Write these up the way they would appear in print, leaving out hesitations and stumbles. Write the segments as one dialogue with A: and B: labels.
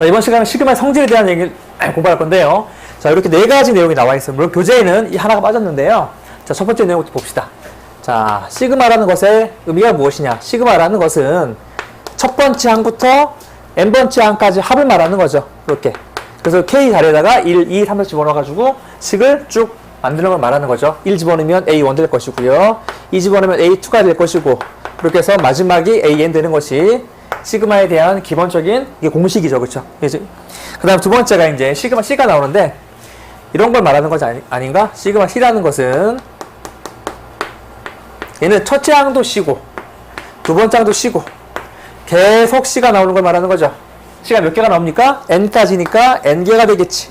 A: 이번 시간은 시그마의 성질에 대한 얘기를 공부할 건데요. 자, 이렇게 네 가지 내용이 나와 있어요. 물론 교재에는 이 하나가 빠졌는데요. 자, 첫 번째 내용부터 봅시다. 자, 시그마라는 것의 의미가 무엇이냐? 시그마라는 것은 첫 번째 항부터 n번째 항까지 합을 말하는 거죠. 이렇게. 그래서 K 자리에다가 1, 2, 3을 집어넣어가지고 식을 쭉 만드는 걸 말하는 거죠. 1 집어넣으면 A1 될 것이고요. 2 집어넣으면 A2가 될 것이고, 그렇게 해서 마지막이 AN 되는 것이 시그마에 대한 기본적인 이게 공식이죠. 그렇죠? 그 다음 두 번째가 이제 시그마 C가 나오는데, 이런 걸 말하는 것이 아닌가? 시그마 C라는 것은 얘는 첫째 항도 C고 두 번째 항도 C고 계속 C가 나오는 걸 말하는 거죠. C가 몇 개가 나옵니까? N까지니까 N개가 되겠지.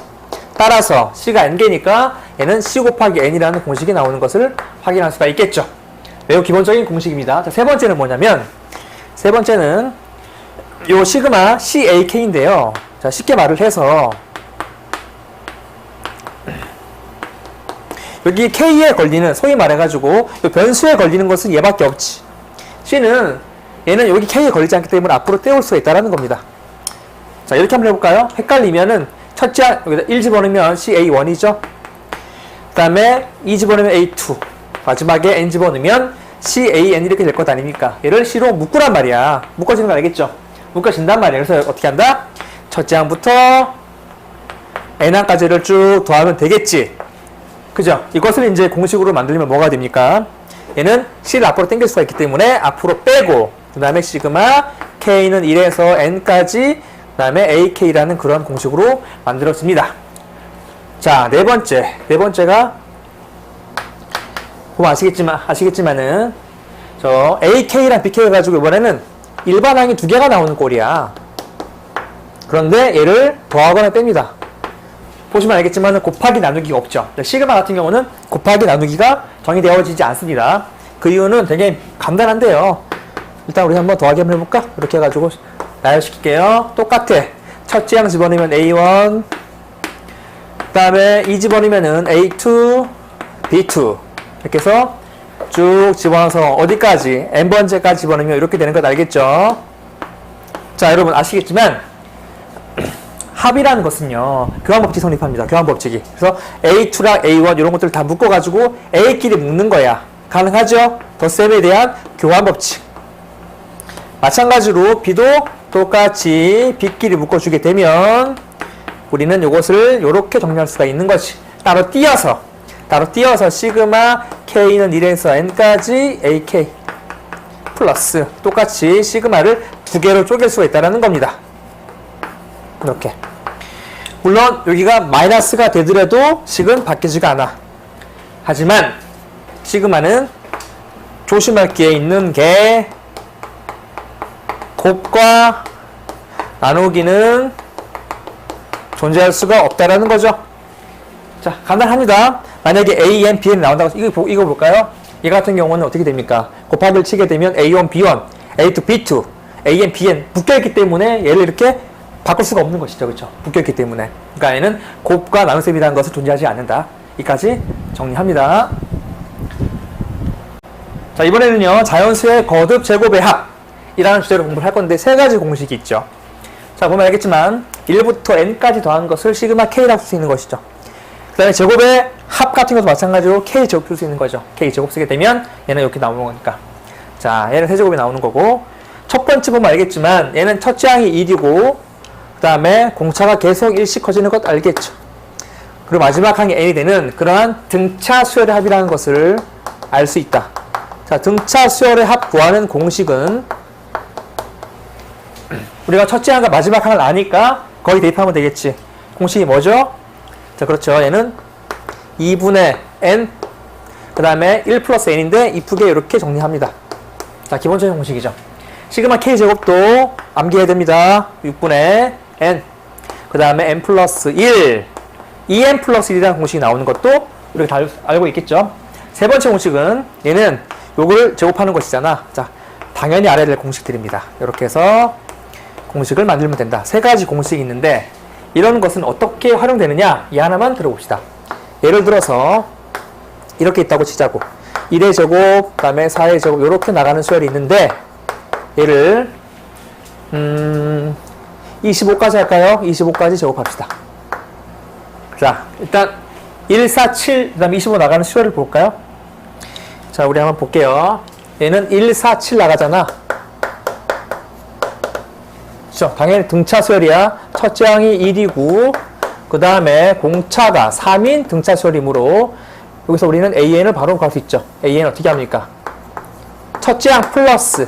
A: 따라서 C가 N개니까 얘는 C 곱하기 N이라는 공식이 나오는 것을 확인할 수가 있겠죠. 매우 기본적인 공식입니다. 자, 세 번째는 뭐냐면, 세 번째는 요 시그마 CAK인데요. 자, 쉽게 말을 해서 여기 K에 걸리는, 소위 말해가지고 요 변수에 걸리는 것은 얘밖에 없지. C는 얘는 여기 K에 걸리지 않기 때문에 앞으로 떼올 수가 있다는 겁니다. 자, 이렇게 한번 해볼까요? 헷갈리면은 첫째 여기다 1 집어넣으면 CA1이죠. 그 다음에 2 집어넣으면 A2, 마지막에 N 집어넣으면 CAN 이렇게 될 것 아닙니까? 얘를 C로 묶으란 말이야. 묶어지는 거 알겠죠? 묶어진단 말이야. 그래서 어떻게 한다? 첫째 항부터 N항까지를 쭉 더하면 되겠지. 그죠? 이것을 이제 공식으로 만들면 뭐가 됩니까? 얘는 C를 앞으로 당길 수가 있기 때문에 앞으로 빼고, 그 다음에 시그마 K는 1에서 N까지, 그 다음에 AK라는 그런 공식으로 만들어집니다. 자, 네 번째가 보면 아시겠지만은 저 AK랑 BK 해가지고 이번에는 일반항이 두 개가 나오는 꼴이야. 그런데 얘를 더하거나 뺍니다. 보시면 알겠지만 곱하기 나누기가 없죠. 시그마 같은 경우는 곱하기 나누기가 정의되어지지 않습니다. 그 이유는 되게 간단한데요. 일단 우리 한번 더하기 한번 해볼까? 이렇게 해가지고 나열시킬게요. 똑같아. 첫째 항 집어넣으면 A1, 그 다음에 2 집어넣으면 A2, B2 이렇게 해서 쭉 집어넣어서 어디까지? n번째까지 집어넣으면 이렇게 되는 것 알겠죠? 자, 여러분 아시겠지만 합이라는 것은요, 교환법칙 성립합니다. 교환법칙이. 그래서 A2랑 A1 이런 것들을 다 묶어가지고 A끼리 묶는 거야. 가능하죠? 덧셈에 대한 교환법칙. 마찬가지로 B도 똑같이 B끼리 묶어주게 되면 우리는 이것을 이렇게 정리할 수가 있는 것이 따로 띄어서 시그마 K는 1에서 N까지 AK 플러스 똑같이 시그마를 두 개로 쪼갤 수가 있다는 겁니다. 이렇게. 물론 여기가 마이너스가 되더라도 식은 바뀌지가 않아. 하지만 시그마는 조심할 게 있는 게 곱과 나누기는 존재할 수가 없다라는 거죠. 자, 간단합니다. 만약에 A, N, B, N 나온다고 이거 볼까요? 얘 같은 경우는 어떻게 됩니까? 곱하기를 치게 되면 A1, B1, A2, B2, A, N, B, N 묶여있기 때문에 얘를 이렇게 바꿀 수가 없는 것이죠. 그렇죠? 묶여있기 때문에. 그러니까 얘는 곱과 나눗셈이라는 것은 존재하지 않는다. 이까지 정리합니다. 자, 이번에는요, 자연수의 거듭 제곱의 합이라는 주제로 공부를 할 건데 세 가지 공식이 있죠. 자, 보면 알겠지만 1부터 n까지 더한 것을 시그마 k라고 쓸 수 있는 것이죠. 그 다음에 제곱의 합 같은 것도 마찬가지로 k 제곱 쓸 수 있는 거죠. k 제곱 쓰게 되면 얘는 이렇게 나오는 거니까. 자, 얘는 세제곱이 나오는 거고, 첫 번째 보면 알겠지만 얘는 첫째 항이 1이고 그 다음에 공차가 계속 1씩 커지는 것 알겠죠. 그리고 마지막 항이 n이 되는 그러한 등차 수열의 합이라는 것을 알 수 있다. 자, 등차 수열의 합 구하는 공식은 우리가 첫째 항과 마지막 항을 아니까 거의 대입하면 되겠지. 공식이 뭐죠? 자, 그렇죠. 얘는 2분의 n, 그 다음에 1 플러스 n인데 이쁘게 이렇게 정리합니다. 자, 기본적인 공식이죠. 시그마 k제곱도 암기해야 됩니다. 6분의 n, 그 다음에 n 플러스 1, 2n 플러스 1이라는 공식이 나오는 것도 이렇게 다 알고 있겠죠. 세 번째 공식은 얘는 요걸 제곱하는 것이잖아. 자, 당연히 알아야 될 공식들입니다. 이렇게 해서 공식을 만들면 된다. 세 가지 공식이 있는데 이런 것은 어떻게 활용되느냐? 이 하나만 들어봅시다. 예를 들어서 이렇게 있다고 치자고. 1의 제곱, 그 다음에 4의 제곱 이렇게 나가는 수열이 있는데 얘를 25까지 할까요? 25까지 제곱합시다. 자, 일단 1, 4, 7, 그 다음에 25 나가는 수열을 볼까요? 자, 우리 한번 볼게요. 얘는 1, 4, 7 나가잖아. 그렇죠? 당연히 등차 수열이야. 첫째 항이 1이고 그 다음에 공차가 3인 등차 수열이므로 여기서 우리는 AN을 바로 구할 수 있죠. AN 어떻게 합니까? 첫째 항 플러스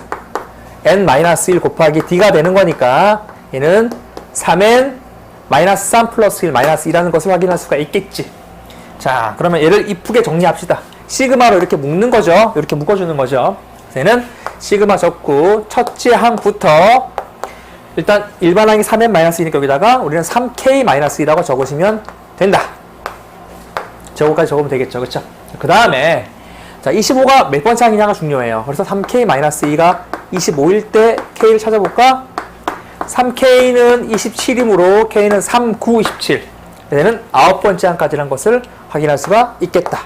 A: N-1 곱하기 D가 되는 거니까 얘는 3N 마이너스 3 플러스 1 마이너스 2라는 것을 확인할 수가 있겠지. 자, 그러면 얘를 이쁘게 정리합시다. 시그마로 이렇게 묶는 거죠. 이렇게 묶어주는 거죠. 얘는 시그마 적고 첫째 항부터 일단 일반 항이 3n-1이니까 여기다가 우리는 3k-1이라고 적으시면 된다. 저거까지 적으면 되겠죠. 그쵸? 그 다음에 자 25가 몇 번째 항이냐가 중요해요. 그래서 3k-2가 25일 때 k를 찾아볼까? 3k는 27이므로 k는 3, 9, 27. 얘는 9번째 항까지라는 것을 확인할 수가 있겠다.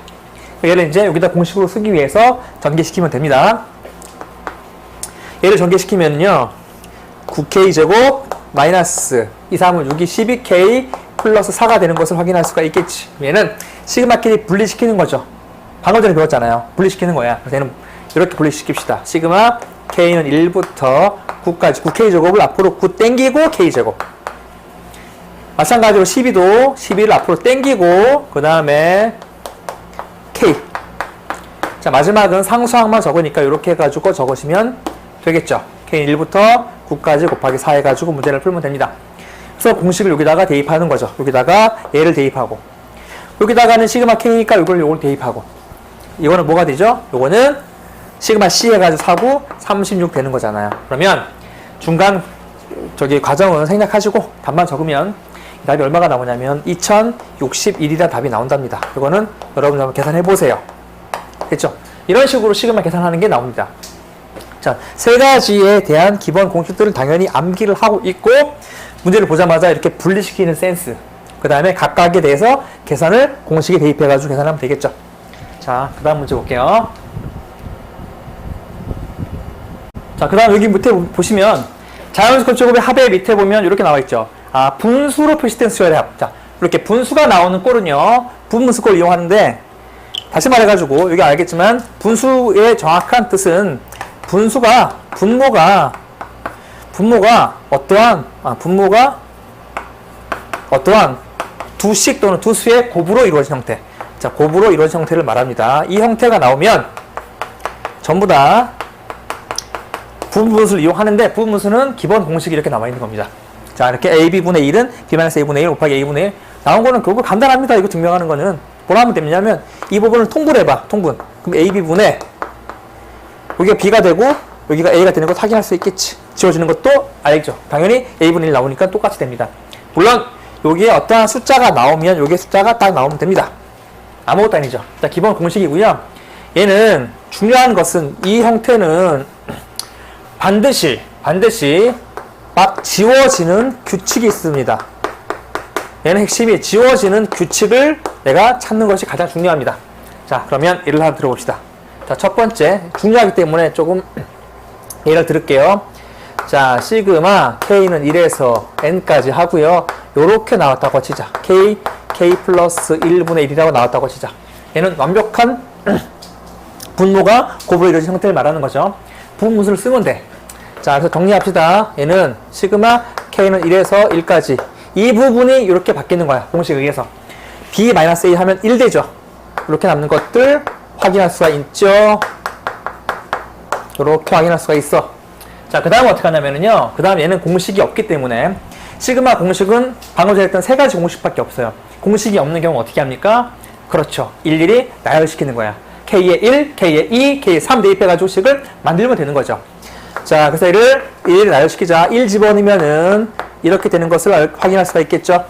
A: 얘를 이제 여기다 공식으로 쓰기 위해서 전개시키면 됩니다. 얘를 전개시키면요. 9k제곱 마이너스 2, 3은 6이 12k 플러스 4가 되는 것을 확인할 수가 있겠지. 얘는 시그마끼리 분리시키는 거죠. 방금 전에 배웠잖아요. 분리시키는 거야. 그래서 얘는 이렇게 분리시킵시다. 시그마 k는 1부터 9까지 9k제곱을 앞으로 9 땡기고 k제곱. 마찬가지로 12도 12를 앞으로 땡기고 그 다음에 k. 자, 마지막은 상수항만 적으니까 이렇게 해가지고 적으시면 되겠죠. k는 1부터 9까지 곱하기 4 해가지고 문제를 풀면 됩니다. 그래서 공식을 여기다가 대입하는 거죠. 여기다가 얘를 대입하고 여기다가는 시그마 k니까 요걸 대입하고 이거는 뭐가 되죠? 요거는 시그마 c 해가지고 4구 36 되는 거잖아요. 그러면 중간 과정은 생략하시고 답만 적으면 답이 얼마가 나오냐면 2061이라는 답이 나온답니다. 이거는 여러분 한번 계산해 보세요. 됐죠? 이런 식으로 시그마 계산하는 게 나옵니다. 자, 세 가지에 대한 기본 공식들을 당연히 암기를 하고 있고 문제를 보자마자 이렇게 분리시키는 센스, 그 다음에 각각에 대해서 계산을 공식에 대입해가지고 계산하면 되겠죠. 자, 그 다음 문제 볼게요. 자, 그 다음 여기 밑에 보시면 자연수 건축법의 합의 밑에 보면 이렇게 나와 있죠. 아, 분수로 표시된 수열의 합. 자, 이렇게 분수가 나오는 꼴은요, 분분수꼴을 이용하는데, 다시 말해가지고, 여기 알겠지만, 분수의 정확한 뜻은, 분모가 어떠한 두식 또는 두수의 곱으로 이루어진 형태. 자, 곱으로 이루어진 형태를 말합니다. 이 형태가 나오면, 전부 다, 부분수를 이용하는데, 부분수는 기본 공식이 이렇게 나와 있는 겁니다. 자, 이렇게 AB분의 1은 B-A분의 1 곱하기 A분의 1. 나온 거는 결국 간단합니다. 이거 증명하는 거는. 뭐라 하면 되냐면, 이 부분을 통분해 봐. 통분. 그럼 AB분의, 여기가 B가 되고, 여기가 A가 되는 거 확인할 수 있겠지. 지워지는 것도 알죠. 당연히 A분의 1 나오니까 똑같이 됩니다. 물론, 여기에 어떠한 숫자가 나오면, 여기에 숫자가 딱 나오면 됩니다. 아무것도 아니죠. 자, 기본 공식이고요. 얘는 중요한 것은, 이 형태는 반드시 막 지워지는 규칙이 있습니다. 얘는 핵심이 지워지는 규칙을 내가 찾는 것이 가장 중요합니다. 자, 그러면 예를 하나 들어봅시다. 자, 첫 번째, 중요하기 때문에 조금 예를 들을게요. 자, 시그마 K는 1에서 N까지 하고요. 요렇게 나왔다고 치자. K 플러스 1분의 1이라고 나왔다고 치자. 얘는 완벽한 분모가 곱으로 이루어진 형태를 말하는 거죠. 분모수를 쓰면 돼. 자, 그래서 정리합시다. 얘는 시그마 K는 1에서 1까지. 이 부분이 이렇게 바뀌는 거야. 공식에 의해서. B-A 하면 1 되죠. 이렇게 남는 것들 확인할 수가 있죠. 이렇게 확인할 수가 있어. 자, 그 다음 어떻게 하냐면요. 그 다음 얘는 공식이 없기 때문에 시그마 공식은 방금 전에 했던 세 가지 공식밖에 없어요. 공식이 없는 경우 어떻게 합니까? 그렇죠. 일일이 나열시키는 거야. K에 1, K에 2, K에 3 대입해가지고 식을 만들면 되는 거죠. 자, 그래서 얘를 일일이 나열시키자. 1 집어넣으면은 이렇게 되는 것을 확인할 수가 있겠죠.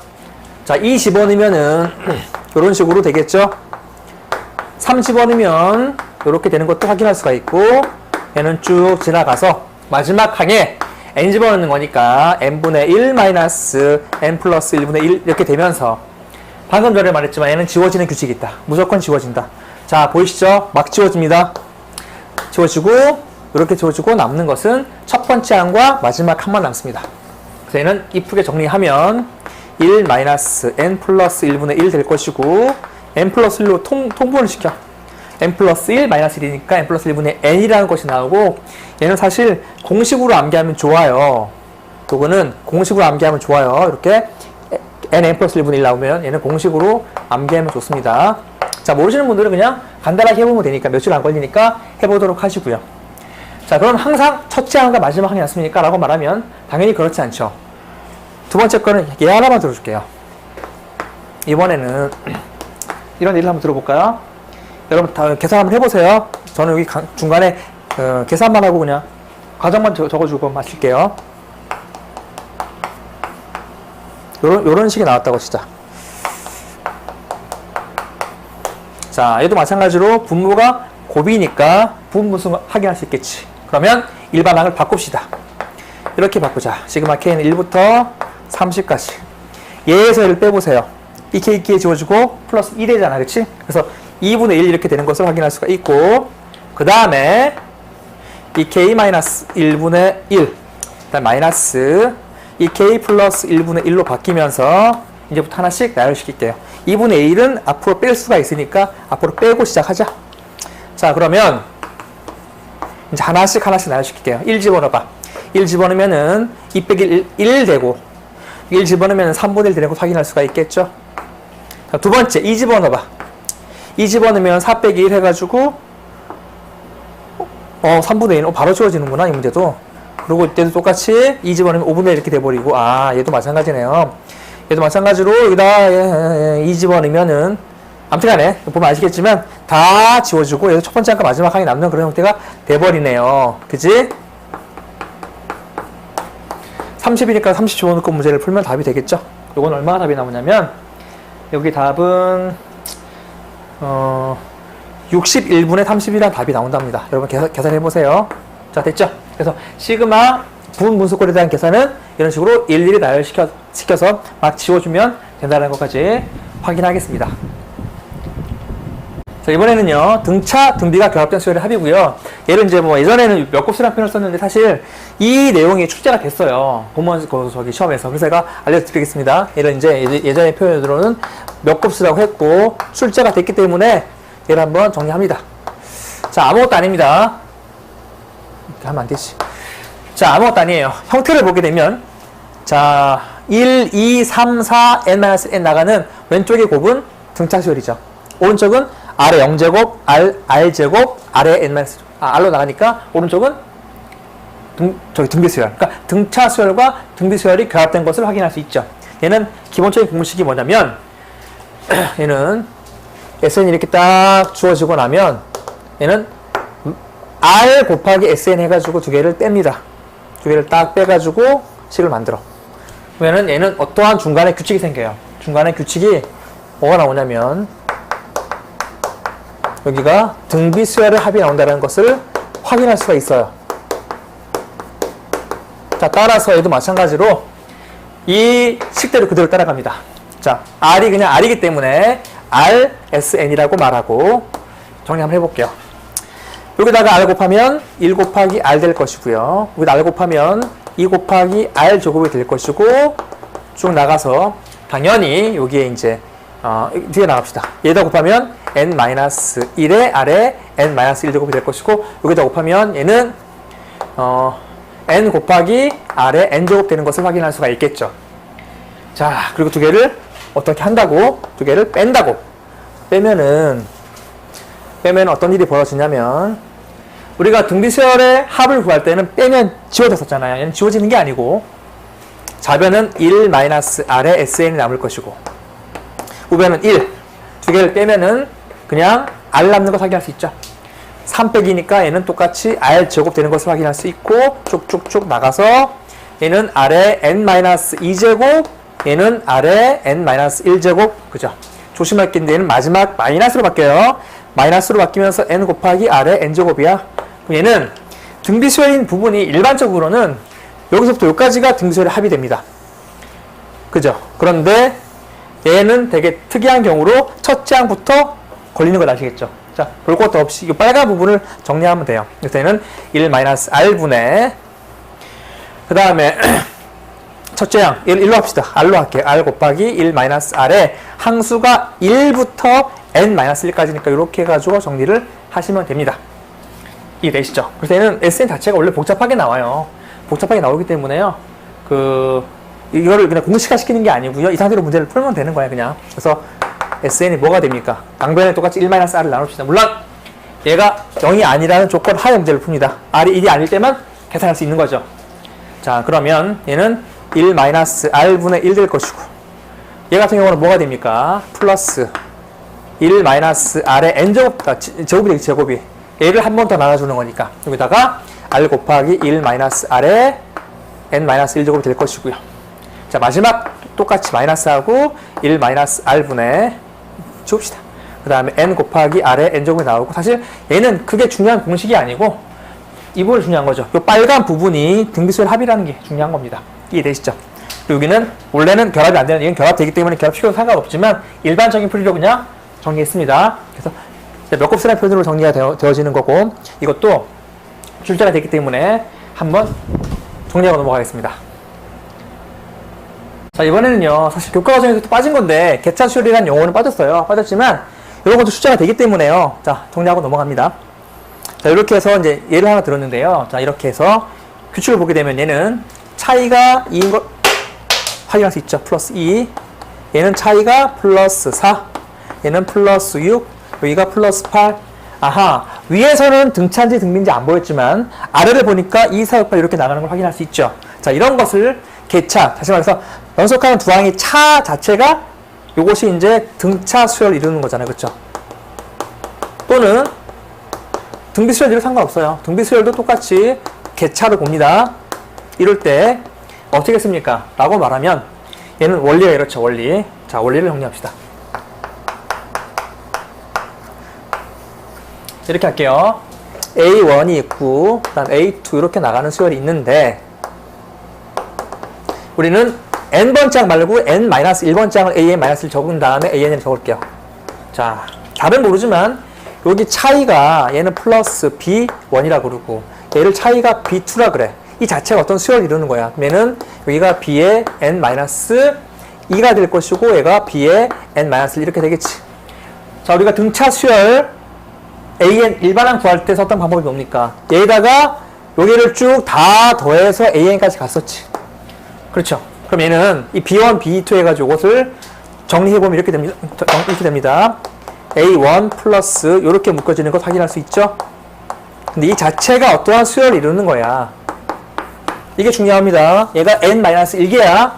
A: 자, 2 집어넣으면은 이런 식으로 되겠죠. 3 집어넣으면 이렇게 되는 것도 확인할 수가 있고, 얘는 쭉 지나가서 마지막 항에 n 집어넣는 거니까 n분의 1 마이너스 n 플러스 1분의 1 이렇게 되면서 방금 전에 말했지만 얘는 지워지는 규칙이 있다. 무조건 지워진다. 자, 보이시죠? 막 지워집니다. 지워지고 이렇게 지워지고 남는 것은 첫 번째 항과 마지막 항만 남습니다. 그래서 얘는 이쁘게 정리하면 1 마이너스 n 플러스 1분의 1 될 것이고 n 플러스 1로 통분을 시켜. n 플러스 1 마이너스 1이니까 n 플러스 1분의 n이라는 것이 나오고 얘는 사실 공식으로 암기하면 좋아요. 요거는 공식으로 암기하면 좋아요. 이렇게 n 플러스 1분의 1 나오면 얘는 공식으로 암기하면 좋습니다. 자, 모르시는 분들은 그냥 간단하게 해보면 되니까 며칠 안 걸리니까 해보도록 하시고요. 자, 그럼 항상 첫째 항과 마지막 항이 낫습니까? 라고 말하면 당연히 그렇지 않죠. 두 번째 거는 얘 하나만 들어줄게요. 이번에는 이런 예를 한번 들어볼까요? 여러분 다 계산 한번 해보세요. 저는 여기 중간에 계산만 하고 그냥 과정만 적어주고 마칠게요. 요런 식이 나왔다고 진짜. 자, 얘도 마찬가지로 분모가 곱이니까 부분분수 확인할 수 있겠지. 그러면 일반항을 바꿉시다. 이렇게 바꾸자. 시그마 k는 1부터 30까지. 얘에서 1을 빼보세요. 이 k, k 지워주고 플러스 1이잖아. 그치? 그래서 2분의 1 이렇게 되는 것을 확인할 수가 있고, 그 다음에 이 k 마이너스 1분의 1, 그다음 마이너스 이 k 플러스 1분의 1로 바뀌면서 이제부터 하나씩 나열시킬게요. 2분의 1은 앞으로 뺄 수가 있으니까 앞으로 빼고 시작하자. 자, 그러면 이제 하나씩 나열시킬게요. 1 집어넣어봐. 1 집어넣으면은 2 빼기 1 되고, 1 집어넣으면 3분의 1 되는 거 확인할 수가 있겠죠. 자, 두 번째 2 집어넣어봐. 2 집어넣으면 4 빼기 1 해가지고 3분의 1 바로 지워지는구나 이 문제도. 그리고 이때도 똑같이 2 집어넣으면 5분의 1 이렇게 돼버리고, 얘도 마찬가지네요. 얘도 마찬가지로 여기다 2 집어넣으면은 아무튼간에 보면 아시겠지만 다 지워주고 얘도 첫 번째 항과 마지막 항이 남는 그런 형태가 돼버리네요. 그치? 30이니까 30 집어넣고 문제를 풀면 답이 되겠죠. 요건 얼마나 답이 나오냐면 여기 답은 61분의 30이라는 답이 나온답니다. 여러분 계산해보세요. 자, 됐죠? 그래서 시그마 부분분수꼴에 대한 계산은 이런 식으로 일일이 나열시켜서 막 지워주면 된다는 것까지 확인하겠습니다. 자, 이번에는요, 등차, 등비가 결합된 수열의 합이고요. 얘를 이제 뭐 예전에는 몇 곱수라는 표현을 썼는데 사실 이 내용이 출제가 됐어요. 공무원 저기 시험에서. 그래서 제가 알려드리겠습니다. 얘를 이제 예전의 표현으로는 몇 곱수라고 했고 출제가 됐기 때문에 얘를 한번 정리합니다. 자, 아무것도 아닙니다. 이렇게 하면 안 되지. 자, 아무것도 아니에요. 형태를 보게 되면 자, 1, 2, 3, 4, n-n 나가는 왼쪽의 곱은 등차 수열이죠. 오른쪽은 아래 0제곱, r제곱, 아래 r로 나가니까 오른쪽은 등비 수열. 그러니까 등차 수열과 등비 수열이 결합된 것을 확인할 수 있죠. 얘는 기본적인 공식이 뭐냐면 얘는 SN 이렇게 딱 주어지고 나면 얘는 R 곱하기 SN 해가지고 두 개를 뺍니다. 두 개를 딱 빼가지고 식을 만들어. 그러면은 얘는 어떠한 중간에 규칙이 생겨요. 중간에 규칙이 뭐가 나오냐면 여기가 등비 수열의 합이 나온다는 것을 확인할 수가 있어요. 자, 따라서 얘도 마찬가지로 이 식대로 그대로 따라갑니다. 자, R이 그냥 R이기 때문에 RSN이라고 말하고 정리 한번 해볼게요. 여기다가 R 곱하면 1 곱하기 R 될 것이고요. 여기다 R 곱하면 2 곱하기 R 제곱이 될 것이고 쭉 나가서 당연히 여기에 이제 뒤에 나갑시다. 얘다 곱하면 n-1의 아래 n-1 제곱이 될 것이고 여기다 곱하면 얘는 n 곱하기 r의 n 제곱 되는 것을 확인할 수가 있겠죠. 자, 그리고 두 개를 어떻게 한다고? 두 개를 뺀다고. 빼면은 어떤 일이 벌어지냐면 우리가 등비수열의 합을 구할 때는 빼면 지워졌었잖아요. 얘는 지워지는 게 아니고 좌변은 1-r의 sn이 남을 것이고 우변은 1. 두 개를 빼면은 그냥 r 남는 걸 확인할 수 있죠. 3 빼기니까 얘는 똑같이 r 제곱 되는 것을 확인할 수 있고 쭉쭉쭉 나가서 얘는 r의 n-2제곱 얘는 r의 n-1제곱 그죠? 조심할 게 얘는 마지막 마이너스로 바뀌어요. 마이너스로 바뀌면서 n 곱하기 r의 n제곱이야. 얘는 등비수열인 부분이 일반적으로는 여기서부터 여기까지가 등비수열의 합이 됩니다. 그죠? 그런데 얘는 되게 특이한 경우로 첫째 항부터 걸리는 걸 아시겠죠? 자, 볼 것도 없이 이 빨간 부분을 정리하면 돼요. 그래서 얘는 1-r분의 그 다음에 첫째 양, 1로 합시다. R로 할게요. R 곱하기 1 마이너스 R에 항수가 1부터 n-1까지니까 이렇게 해가지고 정리를 하시면 됩니다. 이해되시죠? 그래서 얘는 SN 자체가 원래 복잡하게 나와요. 복잡하게 나오기 때문에요. 이거를 그냥 공식화 시키는 게 아니고요. 이 상태로 문제를 풀면 되는 거예요, 그냥. 그래서 SN이 뭐가 됩니까? 강변에 똑같이 1-R을 나눕시다. 물론 얘가 0이 아니라는 조건 하에 문제를 풉니다. R이 1이 아닐 때만 계산할 수 있는 거죠. 자, 그러면 얘는 1-R분의 1 될 것이고, 얘 같은 경우는 뭐가 됩니까? 플러스 1-R의 n제곱, 제곱이 되겠지, 제곱이. 얘를 한 번 더 나눠주는 거니까. 여기다가 R 곱하기 1-R의 n-1제곱이 될 것이고요. 자, 마지막 똑같이 마이너스하고 1-R분의 지웁시다. 그 다음에 n 곱하기 R의 n제곱이 나오고, 사실 얘는 그게 중요한 공식이 아니고 이 부분이 중요한 거죠. 이 빨간 부분이 등비수열 합이라는 게 중요한 겁니다. 이해되시죠? 여기는 원래는 결합이 안 되는, 이건 결합되기 때문에 결합시켜도 상관없지만 일반적인 풀이로 그냥 정리했습니다. 그래서 몇 곱수라는 표현으로 정리가 되어지는 거고, 이것도 출제가 되기 때문에 한번 정리하고 넘어가겠습니다. 자, 이번에는요, 사실 교과 과정에서 또 빠진 건데 개차 수열이라는 용어는 빠졌어요. 빠졌지만 이런 것도 출제가 되기 때문에요. 자, 정리하고 넘어갑니다. 자, 이렇게 해서 이제 예를 하나 들었는데요. 자, 이렇게 해서 규칙을 보게 되면 얘는 차이가 2인 걸 확인할 수 있죠. 플러스 2. 얘는 차이가 플러스 4. 얘는 플러스 6. 여기가 플러스 8. 아하, 위에서는 등차인지 등비인지 안 보였지만 아래를 보니까 2, 4, 6, 8 이렇게 나가는 걸 확인할 수 있죠. 자, 이런 것을 개차, 다시 말해서 연속하는 두 항의 차 자체가 요것이 이제 등차 수열을 이루는 거잖아요. 그렇죠? 또는 등비 수열 이런 상관없어요. 등비 수열도 똑같이 개차를 봅니다. 이럴 때 어떻게 했습니까? 라고 말하면 얘는 원리가 이렇죠. 원리. 자, 원리를 정리합시다. 이렇게 할게요. A1이 있고 그 다음 A2 이렇게 나가는 수열이 있는데, 우리는 n번 장 말고 n-1번 장을 an-1 적은 다음에 an을 적을게요. 자, 답은 모르지만 여기 차이가 얘는 플러스 B1이라고 그러고 얘를 차이가 B2라 그래. 이 자체가 어떤 수열을 이루는 거야. 얘는 여기가 B의 n-2가 될 것이고 얘가 B의 n-1 이렇게 되겠지. 자, 우리가 등차 수열 an 일반항 구할 때 썼던 방법이 뭡니까? 얘에다가 여기를 쭉 다 더해서 an까지 갔었지. 그렇죠? 그럼 얘는 이 B1, B2 해가지고 이것을 정리해보면 이렇게 됩니다. 이렇게 됩니다. A1 플러스 이렇게 묶어지는 것 확인할 수 있죠? 근데 이 자체가 어떠한 수열을 이루는 거야. 이게 중요합니다. 얘가 n-1개야.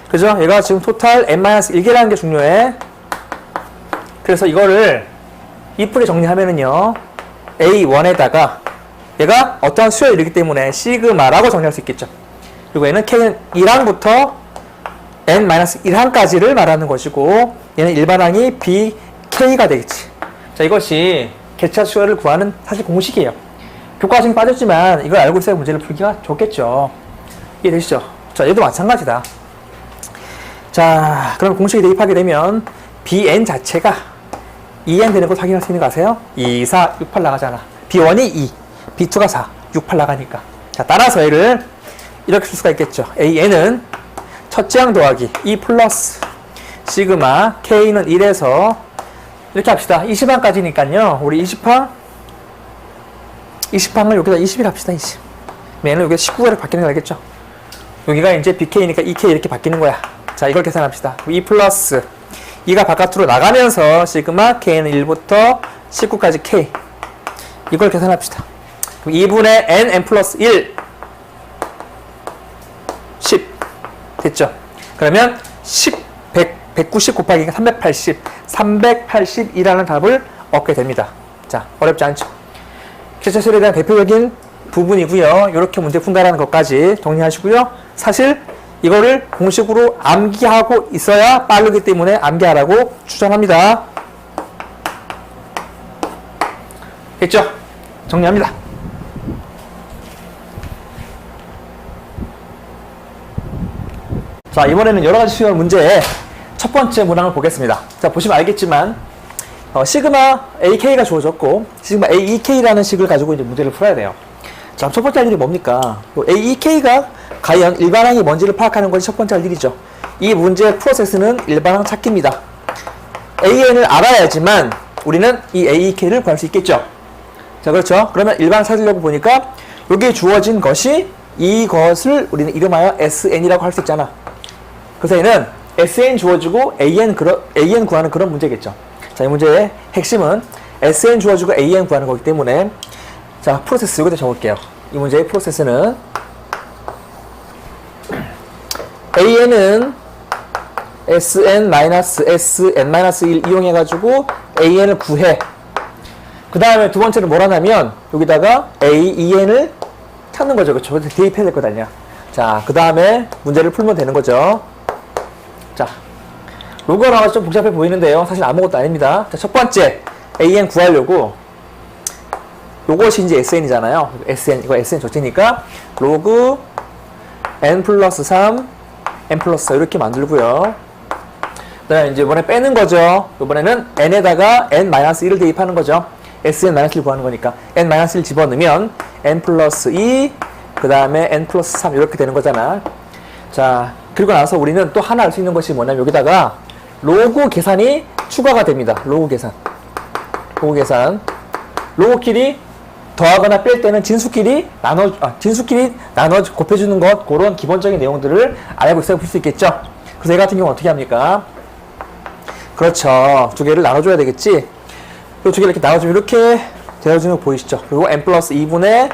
A: 그죠? 얘가 지금 토탈 n-1개라는 게 중요해. 그래서 이거를 이쁘게 정리하면은요, A1에다가 얘가 어떠한 수열을 이루기 때문에 시그마라고 정리할 수 있겠죠. 그리고 얘는 K는 1항부터 n-1항까지를 말하는 것이고, 얘는 일반항이 BK가 되겠지. 자, 이것이 개차 수열을 구하는 사실 공식이에요. 교과서에 빠졌지만 이걸 알고 있어야 문제를 풀기가 좋겠죠. 이해되시죠? 자, 얘도 마찬가지다. 자, 그럼 공식에 대입하게 되면 BN 자체가 2n 되는 걸 확인할 수 있는 거 아세요? 2, 4, 6, 8 나가잖아. B1이 2, B2가 4, 6, 8 나가니까. 자, 따라서 얘를 이렇게 쓸 수가 있겠죠. AN은 첫째 항 더하기 2 플러스 시그마 K는 1에서 이렇게 합시다. 20항까지니까요. 우리 20항을 여기다 21 합시다. 20. 얘는 여기가 19가 바뀌는 거 알겠죠? 여기가 이제 BK니까 2K 이렇게 바뀌는 거야. 자, 이걸 계산합시다. 2 플러스 2가 바깥으로 나가면서 시그마 K는 1부터 19까지 K. 이걸 계산합시다. 그럼 2분의 n 플러스 1 10 됐죠? 그러면 190 곱하기 380 380이라는 답을 얻게 됩니다. 자, 어렵지 않죠? 개차 수열에 대한 대표적인 부분이고요. 이렇게 문제 푼다라는 것까지 정리하시고요. 사실 이거를 공식으로 암기하고 있어야 빠르기 때문에 암기하라고 추천합니다. 됐죠? 정리합니다. 자, 이번에는 여러가지 수열 문제의 첫 번째 문항을 보겠습니다. 자, 보시면 알겠지만 시그마 AK가 주어졌고 시그마 AEK라는 식을 가지고 이제 문제를 풀어야 돼요. 자, 첫 번째 할 일이 뭡니까? AEK가 과연 일반항이 뭔지를 파악하는 것이 첫 번째 할 일이죠. 이 문제의 프로세스는 일반항 찾기입니다. AN을 알아야지만 우리는 이 AK를 구할 수 있겠죠. 자, 그렇죠. 그러면 일반항 찾으려고 보니까 여기에 주어진 것이 이것을 우리는 이름하여 SN이라고 할 수 있잖아. 그래서 얘는 SN 주어지고 AN 구하는 그런 문제겠죠. 자, 이 문제의 핵심은 SN 주어지고 AN 구하는 거기 때문에 자, 프로세스 여기다 적을게요. 이 문제의 프로세스는 AN은 SN-SN-1 이용해가지고 AN을 구해. 그 다음에 두 번째는 뭐라냐면 여기다가 AEN을 찾는 거죠. 그렇죠? 대입해야 될 거다냐. 자, 그 다음에 문제를 풀면 되는 거죠. 자, 로그가 나와서 좀 복잡해 보이는데요. 사실 아무것도 아닙니다. 자, 첫 번째 AN 구하려고 요것이 이제 SN이잖아요. SN, 이거 SN 조체니까 로그 N 플러스 3, N 플러스 4 이렇게 만들고요. 그 다음에 이제 이번에 빼는 거죠. 이번에는 N에다가 N-1을 대입하는 거죠. SN-1 구하는 거니까 N-1 집어넣으면 N 플러스 2, 그 다음에 N 플러스 3 이렇게 되는 거잖아. 자, 그리고 나서 우리는 또 하나 알 수 있는 것이 뭐냐면 여기다가 로그 계산이 추가가 됩니다. 로그 계산. 로그끼리 더하거나 뺄 때는 진수끼리 나눠 곱해주는 것, 그런 기본적인 내용들을 알고 있어야 볼 수 있겠죠. 그래서 얘 같은 경우 어떻게 합니까? 그렇죠. 두 개를 나눠줘야 되겠지. 이 두 개를 이렇게 나눠주면 이렇게 되어주는 거 보이시죠? 그리고 n 플러스 2분의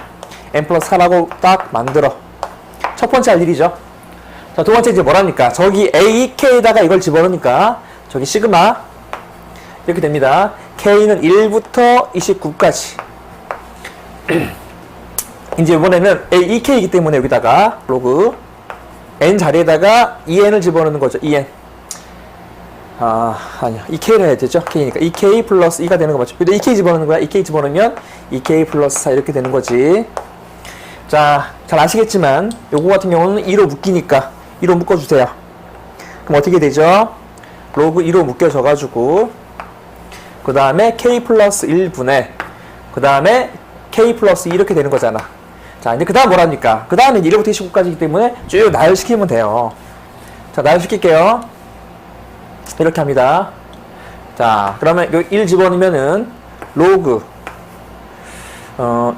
A: n 플러스 4라고 딱 만들어. 첫 번째 할 일이죠. 자, 두 번째 이제 뭐랍니까? 저기 AK에다가 이걸 집어넣으니까 저기 시그마 이렇게 됩니다. K는 1부터 29까지. 이제 이번에는 AEK이기 때문에 여기다가 로그 N 자리에다가 EN을 집어넣는 거죠. EN. 아니야. EK를 해야 되죠. K니까. EK 플러스 2가 되는 거 맞죠? 근데 EK 집어넣는 거야. EK 집어넣으면 EK 플러스 4 이렇게 되는 거지. 자, 잘 아시겠지만 요거 같은 경우는 2로 묶이니까 2로 묶어주세요. 그럼 어떻게 되죠? 로그 2로 묶여져가지고 그 다음에 K 플러스 1분의 그 다음에 K 플러스 2 이렇게 되는 거잖아. 자, 이제 그 다음 뭐랍니까? 그 다음에 1부터 29까지이기 때문에 쭉 나열시키면 돼요. 자, 나열시킬게요. 이렇게 합니다. 자, 그러면 여기 1 집어넣으면은 로그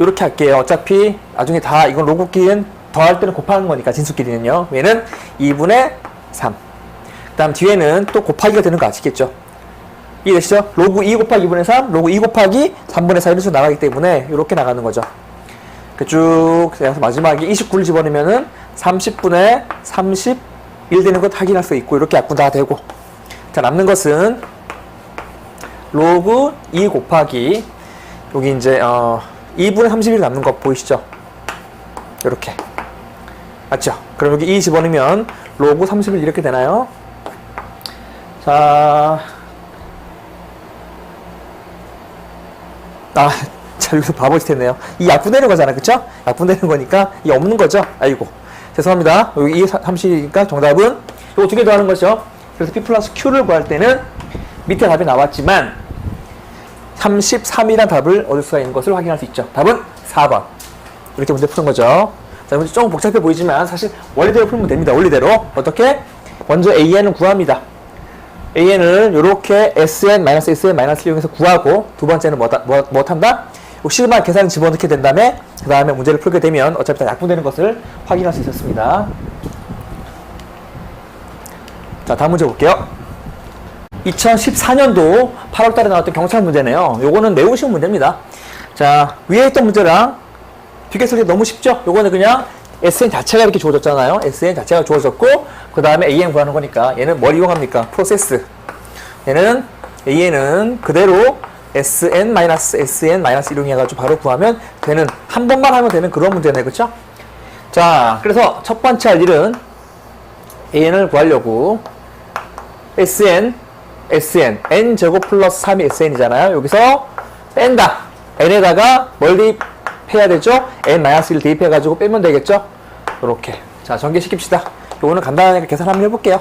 A: 이렇게 할게요. 어차피 나중에 다 이건 로그끼리는 더할 때는 곱하는 거니까 진수끼리는요. 얘는 2분의 3. 그 다음 뒤에는 또 곱하기가 되는 거 아시겠죠? 이해되시죠? 로그 2 곱하기 2분의 3, 로그 2 곱하기 3분의 4 이런 식으로 나가기 때문에 이렇게 나가는 거죠. 쭉 그래서 마지막에 29를 집어넣으면은 30분의 31 되는 것 확인할 수 있고 이렇게 약분 다 되고. 자, 남는 것은 로그 2 곱하기 여기 이제 2분의 31 남는 거 보이시죠? 이렇게 맞죠? 그럼 여기 2 집어넣으면 로그 31 이렇게 되나요? 자, 여기서 바보짓 했네요. 이 약분되는 거잖아, 그쵸? 약분되는 거니까 이 없는 거죠? 아이고, 죄송합니다. 여기 2, 30이니까 정답은 이거 두 개 더하는 거죠. 그래서 P 플러스 Q를 구할 때는 밑에 답이 나왔지만 33이라는 답을 얻을 수가 있는 것을 확인할 수 있죠. 답은 4번. 이렇게 문제 푸는 거죠. 자, 문제 조금 복잡해 보이지만 사실 원리대로 풀면 됩니다. 원리대로. 어떻게? 먼저 AN을 구합니다. AN을 이렇게 SN-SN-1 이용해서 구하고 두 번째는 뭐 한다? 시그마 계산을 집어넣게 된 다음에 그 다음에 문제를 풀게 되면 어차피 다 약분되는 것을 확인할 수 있었습니다. 자, 다음 문제 볼게요. 2014년도 8월달에 나왔던 경찰 문제네요. 요거는 매우 쉬운 문제입니다. 자, 위에 있던 문제랑 비교했을 때 너무 쉽죠? 요거는 그냥 SN 자체가 이렇게 주어졌잖아요. SN 자체가 주어졌고 그 다음에 AN 구하는 거니까 얘는 뭘 이용합니까? 프로세스. 얘는 AN은 그대로 SN-SN-1 이용해가지고 바로 구하면 되는, 한 번만 하면 되는 그런 문제네, 그쵸? 자, 그래서 첫 번째 할 일은 AN을 구하려고 SN, N제곱 플러스 3이 SN이잖아요. 여기서 뺀다. N에다가 뭘 대입해야 되죠? N-1 대입해가지고 빼면 되겠죠? 이렇게. 자, 전개시킵시다. 요거는 간단하게 계산 한번 해볼게요.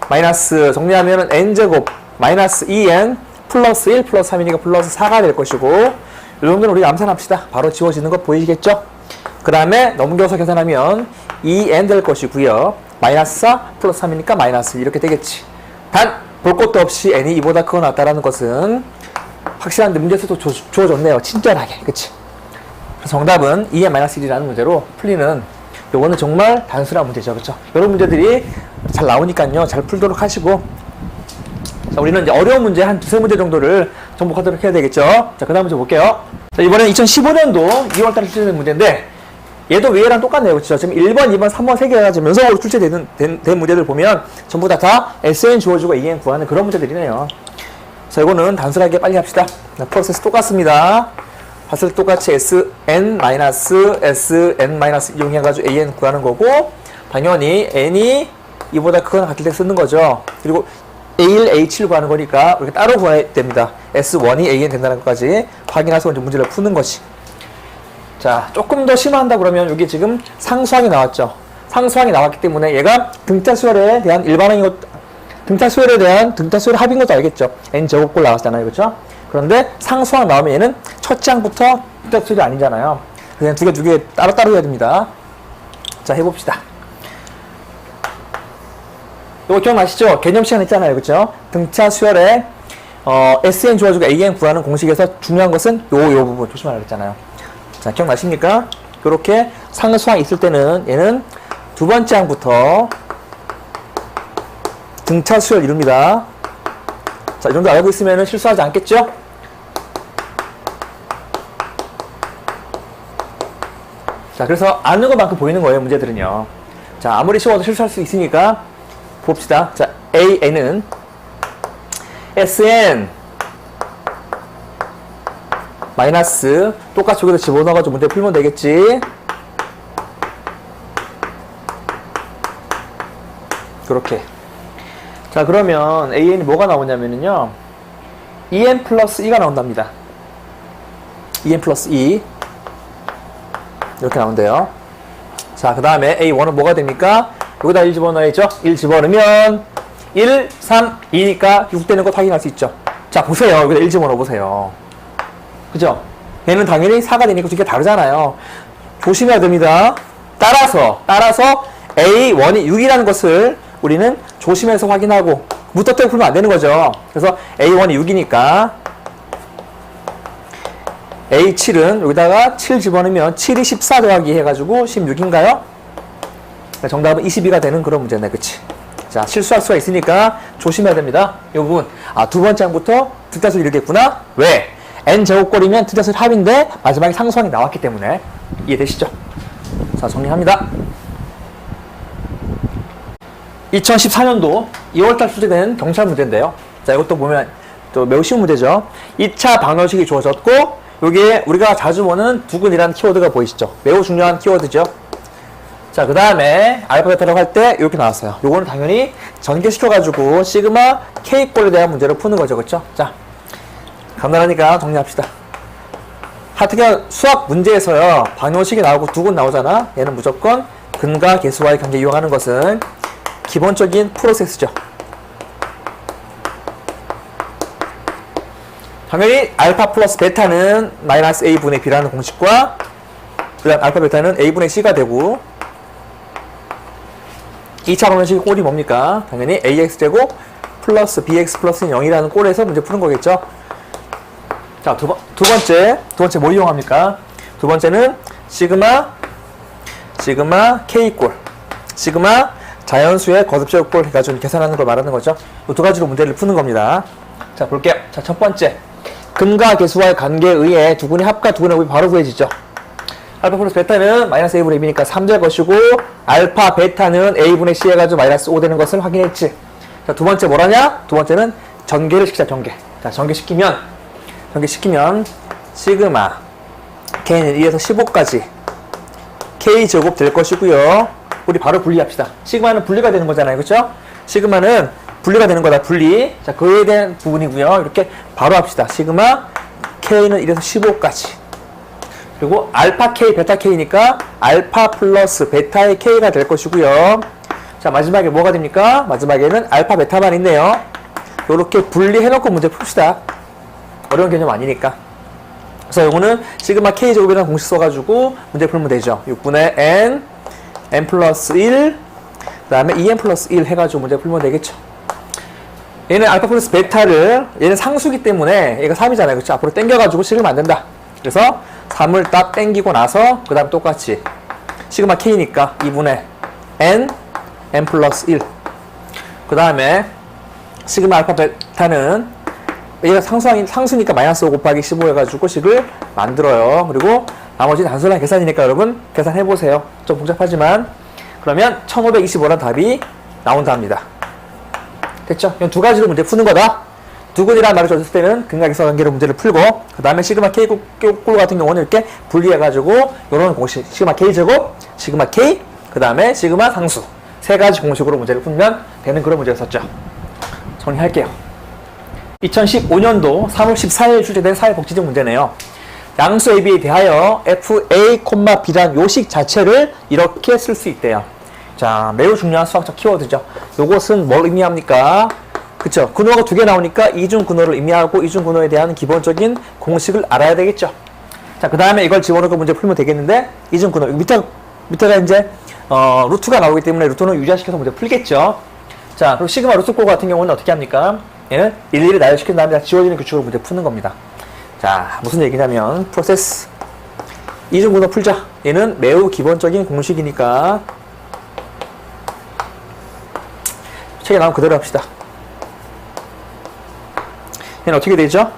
A: 마이너스 정리하면은 N제곱 마이너스 2N 플러스 1 플러스 3이니까 플러스 4가 될 것이고, 이 정도는 우리가 암산합시다. 바로 지워지는 거 보이시겠죠? 그 다음에 넘겨서 계산하면 2n 될 것이고요. 마이너스 4 플러스 3이니까 마이너스 1 이렇게 되겠지. 단 볼 것도 없이 n이 2보다 크거나 같다라는 것은 확실한데 문제에서도 주어졌네요. 친절하게. 그치? 그래서 정답은 2n-1이라는 문제로 풀리는, 요거는 정말 단순한 문제죠. 그쵸? 이런 문제들이 잘 나오니까요. 잘 풀도록 하시고, 자, 우리는 이제 어려운 문제 한 두세 문제 정도를 정복하도록 해야 되겠죠. 자, 그 다음 문제 볼게요. 자, 이번엔 2015년도 2월달에 출제된 문제인데, 얘도 위에랑 똑같네요. 그렇죠? 지금 1번, 2번, 3번 3개가 지금 연속으로 출제된 문제들 보면 전부 다 SN 주어주고 AN 구하는 그런 문제들이네요. 자, 이거는 단순하게 빨리 합시다. 프로세스 똑같습니다. 봤을 때 똑같이 SN-SN- 이용해가지고 AN 구하는 거고, 당연히 N이 이보다 크거나 같을 때 쓰는 거죠. 그리고 A1, A7 구하는 거니까 우리가 따로 구해야 됩니다. S1이 AN 된다는 것까지 확인해서 이제 문제를 푸는 것이. 자, 조금 더 심화한다 그러면 여기 지금 상수항이 나왔죠. 상수항이 나왔기 때문에 얘가 등차수열에 대한 일반항인 것, 등차수열 합인 것도 알겠죠. n제곱꼴 나왔잖아요. 그렇죠? 그런데 상수항 나오면 얘는 첫 장부터 등차수열이 아니잖아요. 그냥 두 개 따로따로 해야 됩니다. 자, 해봅시다. 이거 기억나시죠? 개념 시간 있잖아요. 그렇죠? 등차수열에 SN 주어주고 AN 구하는 공식에서 중요한 것은 요 부분 조심하라 그랬잖아요. 자, 기억나십니까? 이렇게 상수항이 있을 때는 얘는 두 번째 항부터 등차수열 이룹니다. 자, 이 정도 알고 있으면 실수하지 않겠죠? 자, 그래서 아는 것만큼 보이는 거예요, 문제들은요. 자, 아무리 쉬워도 실수할 수 있으니까 봅시다. 자, AN은 SN 마이너스 똑같이 여기다 집어넣어가지고 문제 풀면 되겠지. 그렇게. 자, 그러면 AN이 뭐가 나오냐면요 2n 플러스 2가 나온답니다. 2n 플러스 2 이렇게 나온대요. 자, 그 다음에 A1은 뭐가 됩니까? 여기다 1 집어넣어야죠. 1 집어넣으면 1, 3, 2니까 6 되는 거 확인할 수 있죠. 자, 보세요. 여기다 1 집어넣어보세요. 그죠? 얘는 당연히 4가 되니까 두 개 다르잖아요. 조심해야 됩니다. 따라서 A1이 6이라는 것을 우리는 조심해서 확인하고 무턱대고 풀면 안 되는 거죠. 그래서 A1이 6이니까 A7은 여기다가 7 집어넣으면 7이 14 더하기 해가지고 16인가요? 정답은 22가 되는 그런 문제네. 그치? 자, 실수할 수가 있으니까 조심해야 됩니다. 이 부분. 아, 두 번째 항부터 등차수를 이루겠구나? 왜? n제곱꼴이면 등차수열 합인데 마지막에 상수항이 나왔기 때문에. 이해되시죠? 자, 정리합니다. 2014년도 2월달 출제된 경찰 문제인데요. 자, 이것도 보면 또 매우 쉬운 문제죠. 2차 방정식이 주어졌고 여기에 우리가 자주 보는 두근이라는 키워드가 보이시죠? 매우 중요한 키워드죠. 자, 그 다음에 알파 베타라고 할 때 이렇게 나왔어요. 요거는 당연히 전개시켜가지고 시그마 K꼴에 대한 문제를 푸는 거죠. 그렇죠? 자, 간단하니까 정리합시다. 하여튼 수학 문제에서요 방정식이 나오고 두근 나오잖아. 얘는 무조건 근과 계수와의 관계 이용하는 것은 기본적인 프로세스죠. 당연히 알파 플러스 베타는 마이너스 a분의 b라는 공식과 그 다음 알파 베타는 a분의 c가 되고 2차 방정식의 꼴이 뭡니까? 당연히 ax제곱 플러스 bx 플러스는 0이라는 꼴에서 문제 푸는 거겠죠. 자, 두 번째 뭐 이용합니까? 두 번째는 시그마 K꼴, 시그마 자연수의 거듭제곱꼴 해가지고 계산하는 걸 말하는 거죠. 이 두 가지로 문제를 푸는 겁니다. 자, 볼게요. 자, 첫 번째. 근과 계수와의 관계에 의해 두근의 합과 두근의 곱이 바로 구해지죠. 알파 플러스 베타는 마이너스 a분의 b니까 3 될 것이고 알파 베타는 a분의 c 해가지고 마이너스 5 되는 것을 확인했지. 자, 두 번째 뭐라냐? 두 번째는 전개를 시키자, 전개. 자, 전개시키면 시그마 k는 1에서 15까지 k제곱 될 것이고요. 우리 바로 분리합시다. 시그마는 분리가 되는 거잖아요. 그렇죠? 시그마는 분리가 되는 거다. 분리. 자, 그에 대한 부분이고요. 이렇게 바로 합시다. 시그마 k는 1에서 15까지. 그리고 알파 k, 베타 k니까 알파 플러스 베타의 k가 될 것이고요. 자, 마지막에 뭐가 됩니까? 마지막에는 알파 베타만 있네요. 이렇게 분리해놓고 문제 풉시다. 어려운 개념 아니니까. 그래서 이거는 시그마 k제곱이라는 공식 써가지고 문제 풀면 되죠. 6분의 n n 플러스 1, 그 다음에 2n 플러스 1 해가지고 문제 풀면 되겠죠. 얘는 알파 플러스 베타를, 얘는 상수기 때문에 얘가 3이잖아요. 그렇죠? 앞으로 당겨가지고 식을 만든다. 그래서 3을 딱 당기고 나서 그 다음 똑같이 시그마 k니까 2분의 n 플러스 1. 그 다음에 시그마 알파 베타는 얘가 상수니까 마이너스 5 곱하기 15 해가지고 식을 만들어요. 그리고 나머지는 단순한 계산이니까 여러분 계산해보세요. 좀 복잡하지만 그러면 1525란 답이 나온답니다. 됐죠? 이건 두 가지로 문제 푸는 거다. 두근이라는 말을 줬을 때는 근각에서 관계로 문제를 풀고 그 다음에 시그마 k 꼴 같은 경우는 이렇게 분리해가지고 이런 공식 시그마 k 제곱, 시그마 k, 그 다음에 시그마 상수 세 가지 공식으로 문제를 풀면 되는 그런 문제였었죠. 정리할게요. 2015년도 3월 14일 출제된 사회복지적 문제네요. 양수 AB에 대하여 FA, B란 요식 자체를 이렇게 쓸 수 있대요. 자, 매우 중요한 수학적 키워드죠. 요것은 뭘 의미합니까? 그쵸? 근호가 두 개 나오니까 이중 근호를 의미하고 이중 근호에 대한 기본적인 공식을 알아야 되겠죠. 자, 그 다음에 이걸 집어넣고 문제 풀면 되겠는데 이중 근호, 밑에가 이제 루트가 나오기 때문에 루트는 유지시켜서 문제 풀겠죠. 자, 그리고 시그마 루트꼴 같은 경우는 어떻게 합니까? 얘는 일일이 나열시킨 다음에 지워지는 규칙으로 문제 푸는 겁니다. 자, 무슨 얘기냐면 프로세스 이중 근호 풀자. 얘는 매우 기본적인 공식이니까 책에 나온 그대로 합시다. 얘는 어떻게 되죠?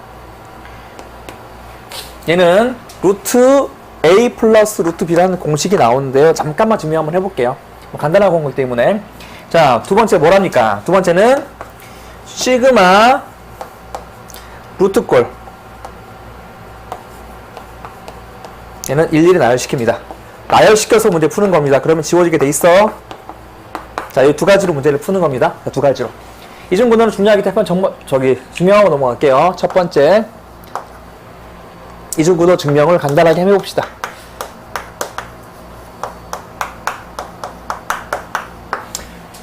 A: 얘는 루트 A 플러스 루트 B라는 공식이 나오는데요. 잠깐만 증명 한번 해볼게요. 간단한 공식 때문에. 자, 두 번째 뭐랍니까? 두 번째는 시그마 루트꼴. 얘는 일일이 나열시킵니다. 나열시켜서 문제 푸는 겁니다. 그러면 지워지게 돼 있어. 자, 이 두 가지로 문제를 푸는 겁니다. 두 가지로. 이중 근호는 중요하기 때문에 증명하고 넘어갈게요. 첫 번째, 이중 근호 증명을 간단하게 해봅시다.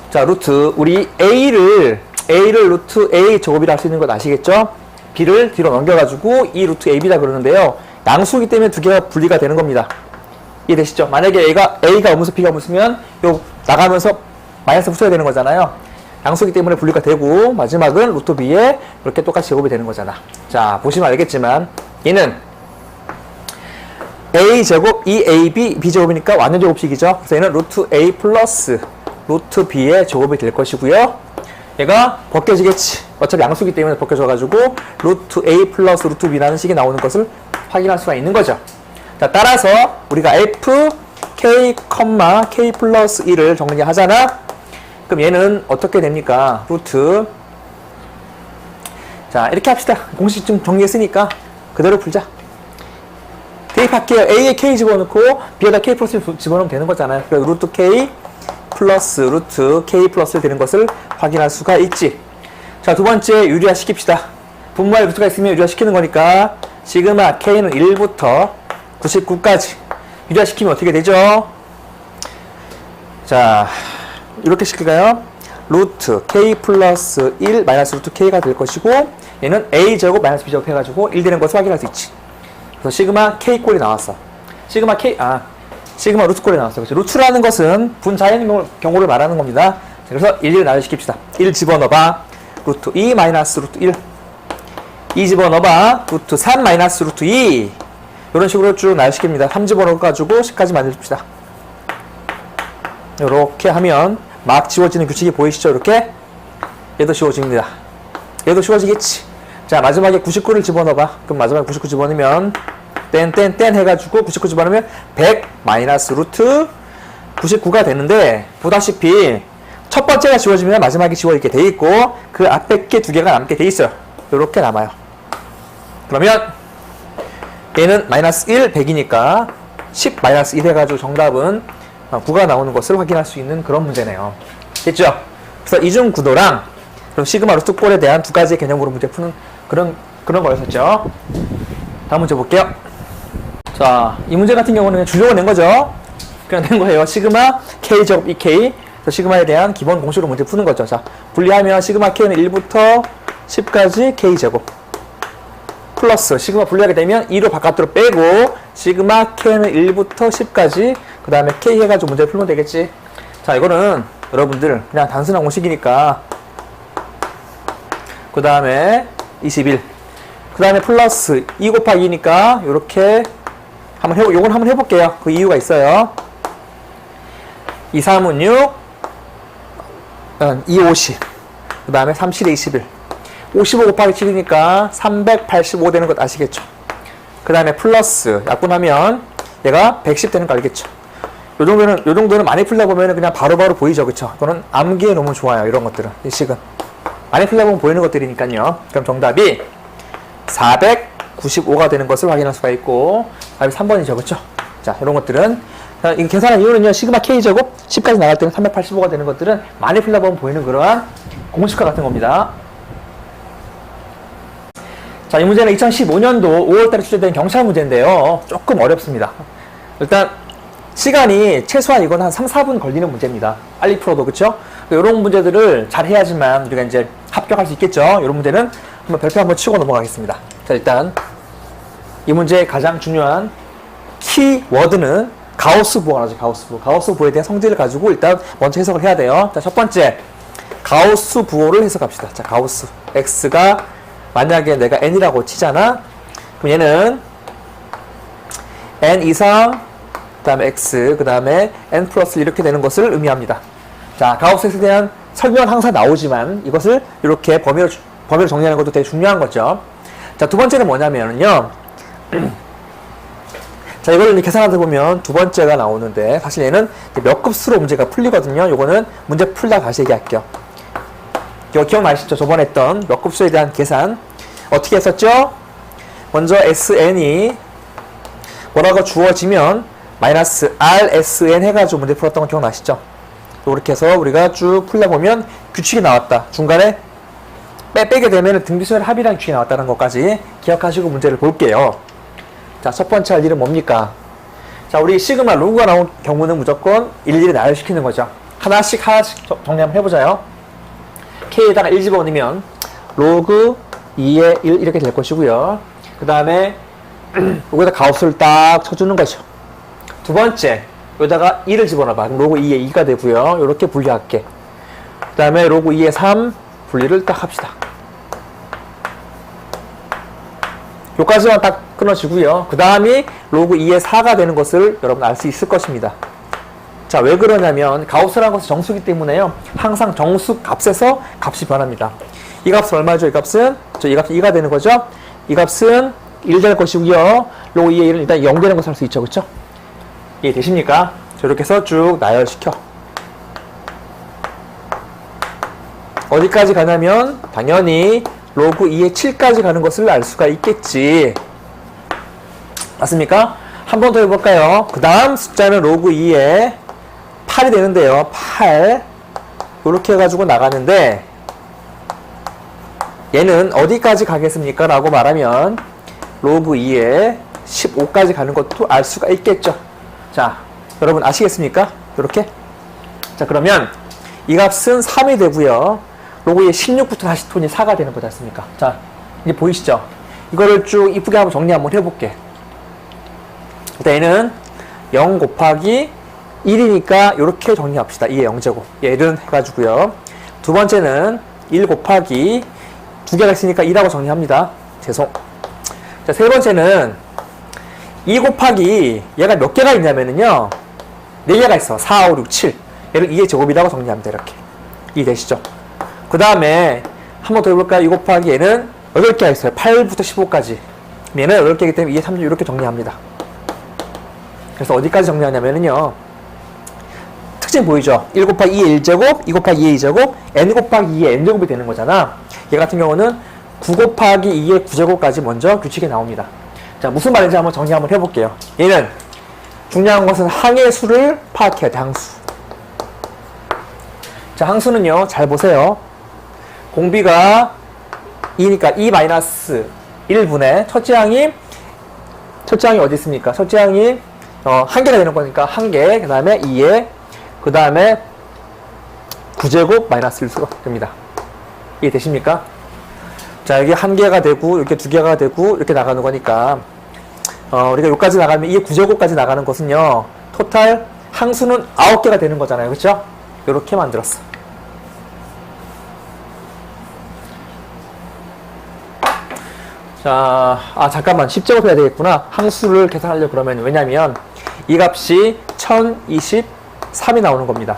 A: 자, 루트 우리 A를 루트 A 제곱이라 할 수 있는 것 아시겠죠? B를 뒤로 넘겨가지고 이 루트 AB라 그러는데요. 양수이기 때문에 두 개가 분리가 되는 겁니다. 이해되시죠? 만약에 A가 음수 B가 음수면 요 나가면서 마이너스 붙여야 되는 거잖아요. 양수이기 때문에 분리가 되고 마지막은 루트 B에 이렇게 똑같이 제곱이 되는 거잖아. 자, 보시면 알겠지만 얘는 A 제곱 2AB B 제곱이니까 완전 제곱식이죠. 그래서 얘는 루트 A 플러스 루트 B의 제곱이 될 것이고요. 얘가 벗겨지겠지. 어차피 양수이기 때문에 벗겨져가지고 루트 A 플러스 루트 B라는 식이 나오는 것을 확인할 수가 있는 거죠. 자, 따라서 우리가 F, K, K 플러스 1을 정리하잖아. 그럼 얘는 어떻게 됩니까? 루트. 자, 이렇게 합시다. 공식 좀 정리했으니까 그대로 풀자. 대입할게요. A에 K 집어넣고 B에다 K 플러스 1 집어넣으면 되는 거잖아요. 그래서 루트 K 플러스 루트 K 플러스 1 되는 것을 확인할 수가 있지. 자, 두 번째 유리화 시킵시다. 분모에 루트가 있으면 유리화 시키는 거니까 시그마 K는 1부터 99까지 유리화 시키면 어떻게 되죠? 자, 이렇게 시킬까요? 루트 K 플러스 1 마이너스 루트 K가 될 것이고 얘는 A 제곱 마이너스 B 제곱 해가지고 1 되는 것을 확인할 수 있지. 그래서 시그마 K 꼴이 나왔어. 시그마 루트 꼴이 나왔어. 그렇죠? 루트라는 것은 분자인 경우를 말하는 겁니다. 그래서 1을 나열시킵시다. 1 집어넣어봐. 루트 2 마이너스 루트 1. 2 집어넣어봐. 루트 3 마이너스 루트 2. 이런 식으로 쭉 나열시킵니다. 3 집어넣어가지고 10까지 만들어줍시다. 이렇게 하면 막 지워지는 규칙이 보이시죠? 이렇게. 얘도 지워집니다. 얘도 지워지겠지. 자, 마지막에 99를 집어넣어봐. 그럼 마지막에 99 집어넣으면 땡땡땡 해가지고 99 집어넣으면 100 마이너스 루트 99가 되는데 보다시피 첫 번째가 지워지면 마지막에 지워지게 돼 있고 그 앞에 게 두 개가 남게 돼 있어요. 이렇게 남아요. 그러면 얘는 마이너스 1, 100이니까 10 마이너스 1 해가지고 정답은 9가 나오는 것을 확인할 수 있는 그런 문제네요. 됐죠? 그래서 이중 구도랑 그럼 시그마 루트 꼴에 대한 두 가지의 개념으로 문제 푸는 그런 거였었죠. 다음 문제 볼게요. 자, 이 문제 같은 경우는 주력을 낸 거죠. 그냥 낸 거예요. 시그마 K 제곱 EK. 시그마에 대한 기본 공식으로 문제 푸는 거죠. 자, 분리하면 시그마 K는 1부터 10까지 K 제곱. 플러스 시그마 분리하게 되면 2로 바깥으로 빼고 시그마 K는 1부터 10까지 그 다음에 K 해가지고 문제 풀면 되겠지. 자, 이거는 여러분들 그냥 단순한 공식이니까 그 다음에 21, 그 다음에 플러스 2 곱하기 2니까 요렇게 요건 한번 해볼게요. 그 이유가 있어요. 2, 3은 6, 2, 50, 그 다음에 3, 7, 21, 55 곱하기 7이니까 385 되는 것 아시겠죠? 그 다음에 플러스 약분하면 얘가 110 되는 거 알겠죠? 요 정도는 많이 풀다 보면 그냥 바로바로 보이죠, 그쵸? 이거는 암기에 너무 좋아요, 이런 것들은. 이 식은 많이 풀다 보면 보이는 것들이니까요. 그럼 정답이 495가 되는 것을 확인할 수가 있고, 다음에 3번이죠, 그쵸? 자, 이런 것들은 이거 계산한 이유는요, 시그마 K제곱 10까지 나갈 때는 385가 되는 것들은 많이 풀다 보면 보이는 그러한 공식화 같은 겁니다. 자, 이 문제는 2015년도 5월달에 출제된 경찰 문제인데요. 조금 어렵습니다. 일단 시간이 최소한 이건 한 3, 4분 걸리는 문제입니다. 빨리 풀어도, 그쵸? 이런 문제들을 잘 해야지만 우리가 이제 합격할 수 있겠죠? 이런 문제는 한번 별표 한번 치고 넘어가겠습니다. 자, 일단 이 문제의 가장 중요한 키워드는 가우스 부호가 나오죠. 가우스 부호. 가우스 부호에 대한 성질을 가지고 일단 먼저 해석을 해야 돼요. 자, 첫 번째 가우스 부호를 해석합시다. 자, 가우스 x가 만약에 내가 n이라고 치잖아. 그럼 얘는 n 이상, 그 다음에 x, 그 다음에 n 플러스 이렇게 되는 것을 의미합니다. 자, 가우스에 대한 설명은 항상 나오지만 이것을 이렇게 범위를 정리하는 것도 되게 중요한 거죠. 자, 두 번째는 뭐냐면요. 자, 이걸 계산하다 보면 두 번째가 나오는데 사실 얘는 몇 급수로 문제가 풀리거든요. 요거는 문제 풀다 다시 얘기할게요. 이거 기억나시죠? 저번에 했던 몇 급수에 대한 계산 어떻게 했었죠? 먼저 SN이 뭐라고 주어지면 마이너스 RSN 해가지고 문제 풀었던 거 기억나시죠? 이렇게 해서 우리가 쭉 풀려보면 규칙이 나왔다. 중간에 빼게 되면 등비수열 합이랑 규칙이 나왔다는 것까지 기억하시고 문제를 볼게요. 자, 첫 번째 할 일은 뭡니까? 자, 우리 시그마 로그가 나온 경우는 무조건 일일이 나열시키는 거죠. 하나씩 정리 한번 해보자요. K에다가 1 집어넣으면 로그 2의 1 이렇게 될 것이고요. 그 다음에 여기다 가우스를 딱 쳐주는 거죠. 두 번째, 여기다가 2를 집어넣어봐. 그럼 로그 2의 2가 되고요. 이렇게 분리할게. 그 다음에 로그 2의 3 분리를 딱 합시다. 요까지만 딱 끊어지고요. 그 다음이 로그 2의 4가 되는 것을 여러분 알 수 있을 것입니다. 자, 왜 그러냐면 가우스라는 것은 정수이기 때문에요. 항상 정수 값에서 값이 변합니다. 이 값은 얼마죠? 이 값은? 이 값은 2가 되는 거죠? 이 값은 1 될 것이고요. 로그 2의 1은 일단 0 되는 것을 알 수 있죠. 그쵸? 이해되십니까? 이렇게 해서 쭉 나열시켜. 어디까지 가냐면 당연히 로그 2의 7까지 가는 것을 알 수가 있겠지. 맞습니까? 한 번 더 해볼까요? 그 다음 숫자는 로그 2의 8이 되는데요. 8 이렇게 해가지고 나가는데 얘는 어디까지 가겠습니까? 라고 말하면 로그 2의 15까지 가는 것도 알 수가 있겠죠. 자, 여러분 아시겠습니까? 이렇게. 자, 그러면 이 값은 3이 되고요. 로그 2의 16부터 다시 톤이 4가 되는 거지 않습니까? 자, 이제 보이시죠? 이거를 쭉 이쁘게 한번 정리 한번 해볼게. 일단 얘는 0 곱하기 1이니까 이렇게 정리합시다. 2의 0제곱. 얘는 해가지고요. 두 번째는 1 곱하기 두 개가 있으니까 2라고 정리합니다. 죄송. 자, 세 번째는 2 곱하기 얘가 몇 개가 있냐면은요. 4개가 있어. 4, 5, 6, 7. 얘를 2의 제곱이라고 정리합니다. 이렇게. 이해되시죠? 그 다음에 한 번 더 해볼까요? 2 곱하기 얘는 8개가 있어요. 8부터 15까지. 얘는 8개이기 때문에 2의 3주 이렇게 정리합니다. 그래서 어디까지 정리하냐면은요. 특징 보이죠? 1 곱하기 2의 1제곱, 2 곱하기 2의 2제곱, n 곱하기 2의 n제곱이 되는 거잖아. 얘 같은 경우는 9 곱하기 2의 9제곱까지 먼저 규칙이 나옵니다. 자, 무슨 말인지 한번 정리 한번 해볼게요. 얘는 중요한 것은 항의 수를 파악해야 돼, 항수. 자, 항수는요, 잘 보세요. 공비가 2니까 2-1분의 첫째 항이 어디 있습니까? 첫째 항이 한 개가 되는 거니까 한 개, 그 다음에 2에, 그 다음에 9제곱 마이너스 1수가 됩니다. 이해되십니까? 자, 여기 한 개가 되고, 이렇게 두 개가 되고, 이렇게 나가는 거니까, 우리가 여기까지 나가면, 2의 9제곱까지 나가는 것은요, 토탈 항수는 9개가 되는 거잖아요. 그쵸? 이렇게 만들었어. 자, 잠깐만. 10제곱 해야 되겠구나. 항수를 계산하려고 그러면. 왜냐면 이 값이 1023이 나오는 겁니다.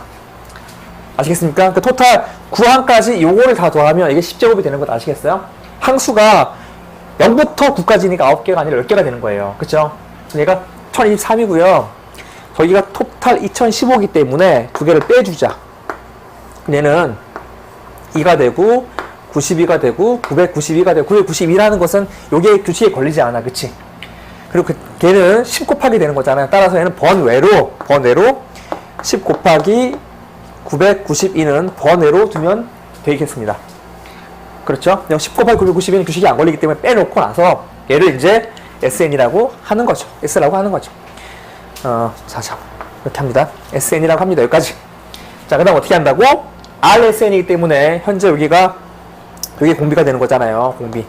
A: 아시겠습니까? 그 토탈 구항까지 요거를 다 더하면 이게 10제곱이 되는 것 아시겠어요? 항수가 0부터 9까지니까 9개가 아니라 10개가 되는 거예요. 그쵸? 얘가 1023이고요. 저기가 토탈 2015이기 때문에 두 개를 빼주자. 얘는 2가 되고 92가 되고 992가 되고 992라는 것은 요게 규칙에 걸리지 않아. 그치? 그리고 걔는 10 곱하기 되는 거잖아요. 따라서 얘는 번외로 10 곱하기 992는 번외로 두면 되겠습니다. 그렇죠? 10 곱하기 992는 규칙이 안 걸리기 때문에 빼놓고 나서 얘를 이제 SN이라고 하는 거죠. S라고 하는 거죠. 자, 이렇게 합니다. SN이라고 합니다. 여기까지. 자, 그 다음 어떻게 한다고? RSN이기 때문에 현재 여기가 여기 공비가 되는 거잖아요. 공비.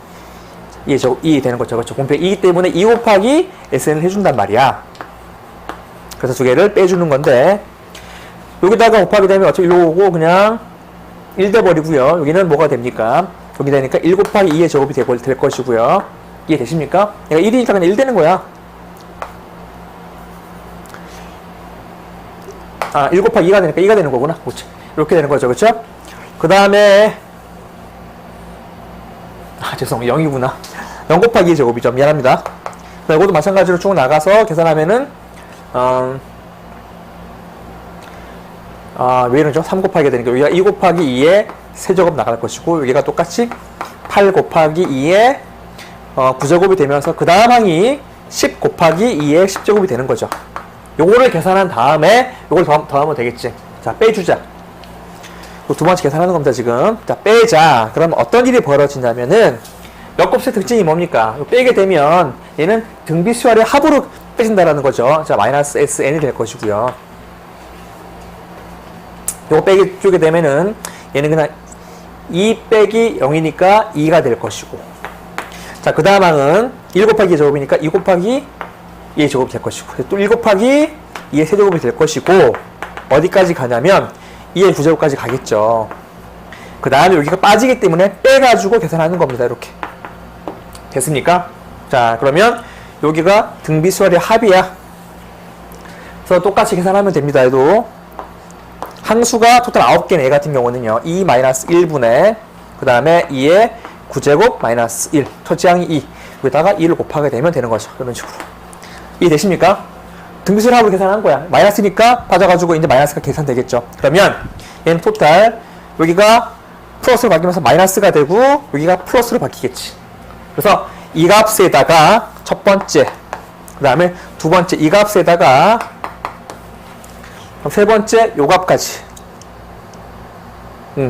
A: 이게 되는 거죠. 그렇죠? 공비가 2이기 때문에 2 곱하기 SN을 해준단 말이야. 그래서 두 개를 빼주는 건데 여기다가 곱하게 되면 어차피 요거 그냥 1 돼버리고요. 여기는 뭐가 됩니까? 여기 되니까 1 곱하기 2의 제곱이 될 것이고요. 이해되십니까? 얘가 1이니까 그냥 1 되는 거야. 1 곱하기 2가 되니까 2가 되는 거구나. 그렇지. 이렇게 되는 거죠. 그렇죠? 그 다음에 죄송, 0이구나. 0 곱하기 2의 제곱이죠. 미안합니다. 이것도 마찬가지로 쭉 나가서 계산하면은 왜 이러죠? 3 곱하기가 되니까 여기가 2 곱하기 2의 세제곱 나갈 것이고 여기가 똑같이 8 곱하기 2의 9제곱이 되면서 그 다음 항이 10 곱하기 2의 10제곱이 되는 거죠. 요거를 계산한 다음에 요걸 더하면 되겠지. 자, 빼주자. 두 번째 계산하는 겁니다, 지금. 자, 빼자. 그럼 어떤 일이 벌어진다면은 몇 곱수의 특징이 뭡니까? 빼게 되면 얘는 등비수열의 합으로 빼진다라는 거죠. 자, 마이너스 SN이 될 것이고요. 요거 빼기 쪼게 되면은 얘는 그냥 2 빼기 0이니까 2가 될 것이고. 자, 그 다음 항은 1 곱하기 2의 제곱이니까 2 곱하기 2의 제곱이 될 것이고. 또 1 곱하기 2의 세제곱이 될 것이고. 어디까지 가냐면 2의 9제곱까지 가겠죠. 그 다음에 여기가 빠지기 때문에 빼가지고 계산하는 겁니다. 이렇게. 됐습니까? 자, 그러면 여기가 등비수열의 합이야. 그래서 똑같이 계산하면 됩니다. 얘도. 항수가 토탈 9개네. 얘 같은 경우는요. 2-1분의 그 다음에 2의 9제곱 마이너스 1. 첫째 항이 2. 여기다가 2를 곱하게 되면 되는 거죠. 이런 식으로. 이해되십니까? 등비수열 합으로 계산한 거야. 마이너스니까 빠져가지고 이제 마이너스가 계산되겠죠. 그러면 얘는 토탈 여기가 플러스로 바뀌면서 마이너스가 되고 여기가 플러스로 바뀌겠지. 그래서 이 값에다가 첫 번째 그 다음에 두 번째 이 값에다가 세 번째 요 값까지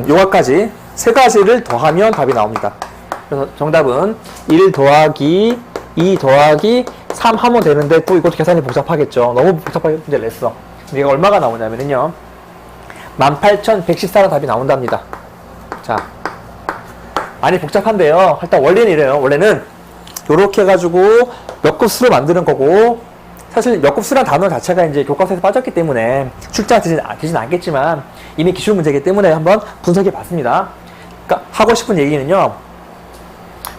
A: 요 값까지 세 가지를 더하면 답이 나옵니다. 그래서 정답은 1 더하기 2 더하기 3 하면 되는데 또 이것도 계산이 복잡하겠죠. 너무 복잡하게 문제를 냈어. 얘가 얼마가 나오냐면요 18,114라 답이 나온답니다. 자, 많이 복잡한데요. 일단 원래는 이래요. 원래는 요렇게 해가지고 몇 급수를 만드는 거고 사실 몇 급수란 단어 자체가 이제 교과서에서 빠졌기 때문에 출제가 되진 않겠지만 이미 기출 문제이기 때문에 한번 분석해 봤습니다. 그러니까 하고 싶은 얘기는요.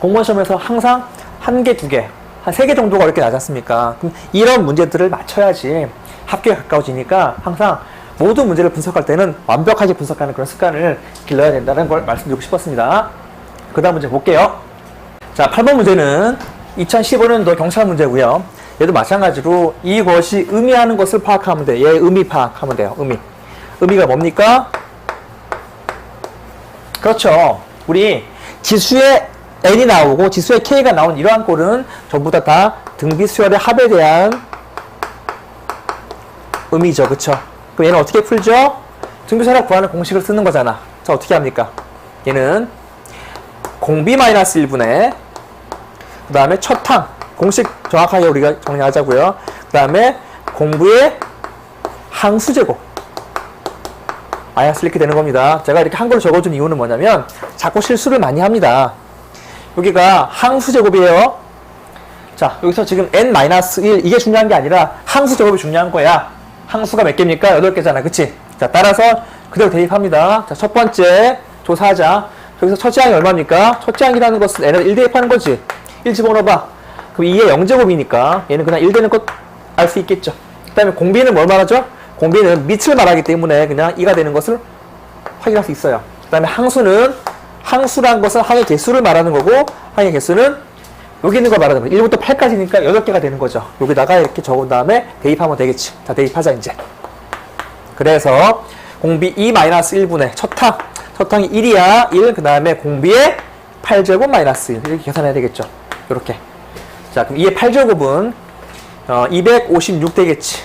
A: 공무원 시험에서 항상 한 개, 두 개, 한 세 개 정도가 이렇게 나지 않습니까? 그럼 이런 문제들을 맞춰야지 합격에 가까워지니까 항상 모든 문제를 분석할 때는 완벽하게 분석하는 그런 습관을 길러야 된다는 걸 말씀드리고 싶었습니다. 그 다음 문제 볼게요. 자, 8번 문제는 2015년도 경찰 문제고요. 얘도 마찬가지로 이것이 의미하는 것을 파악하면 돼요. 얘 의미 파악하면 돼요. 의미가 뭡니까? 그렇죠. 우리 지수의 n이 나오고 지수의 k가 나온 이러한 꼴은 전부 다 등비수열의 합에 대한 의미죠. 그쵸? 그럼 얘는 어떻게 풀죠? 등비수열을 구하는 공식을 쓰는 거잖아. 자, 어떻게 합니까? 얘는 공비 마이너스 1분의 그 다음에 첫 항 공식 정확하게 우리가 정리하자고요. 그 다음에 공부의 항수제곱 마이너스 이렇게 되는 겁니다. 제가 이렇게 한글로 적어준 이유는 뭐냐면 자꾸 실수를 많이 합니다. 여기가 항수제곱이에요. 자, 여기서 지금 n-1 이게 중요한 게 아니라 항수제곱이 중요한 거야. 항수가 몇 개입니까? 8개잖아. 그치? 자, 따라서 그대로 대입합니다. 자, 첫 번째 조사하자. 여기서 첫 제항이 얼마입니까? 첫 제항이라는 것은 n에다 1 대입하는 거지. 1 집어넣어봐. 그럼 2의 0제곱이니까 얘는 그냥 1 되는 것 알 수 있겠죠. 그 다음에 공비는 뭘 말하죠? 공비는 밑을 말하기 때문에 그냥 2가 되는 것을 확인할 수 있어요. 그 다음에 항수는 항수란 것은 항의 개수를 말하는 거고 항의 개수는 여기 있는 걸 말하는 거예요. 1부터 8까지니까 8개가 되는 거죠. 여기다가 이렇게 적은 다음에 대입하면 되겠지. 자, 대입하자 이제. 그래서 공비 2-1분의 첫항이 1이야. 1. 그 다음에 공비의 8제곱 마이너스 1. 이렇게 계산해야 되겠죠. 이렇게. 자, 그럼 2의 8제곱은 256 되겠지.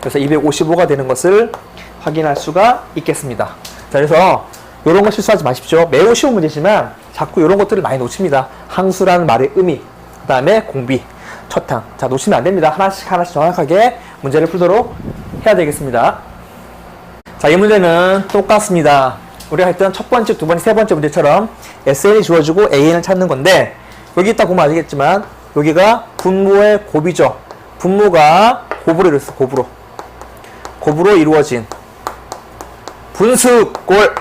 A: 그래서 255가 되는 것을 확인할 수가 있겠습니다. 자, 그래서 이런 거 실수하지 마십시오. 매우 쉬운 문제지만 자꾸 이런 것들을 많이 놓칩니다. 항수라는 말의 의미, 그 다음에 공비, 첫항. 자, 놓치면 안 됩니다. 하나씩 정확하게 문제를 풀도록 해야 되겠습니다. 자, 이 문제는 똑같습니다. 우리가 했던 첫 번째, 두 번째, 세 번째 문제처럼 SN이 주어지고 AN을 찾는 건데 여기 있다 보면 아시겠지만 여기가 분모의 곱이죠. 분모가 곱으로 이루어졌어. 곱으로 이루어진 분수꼴.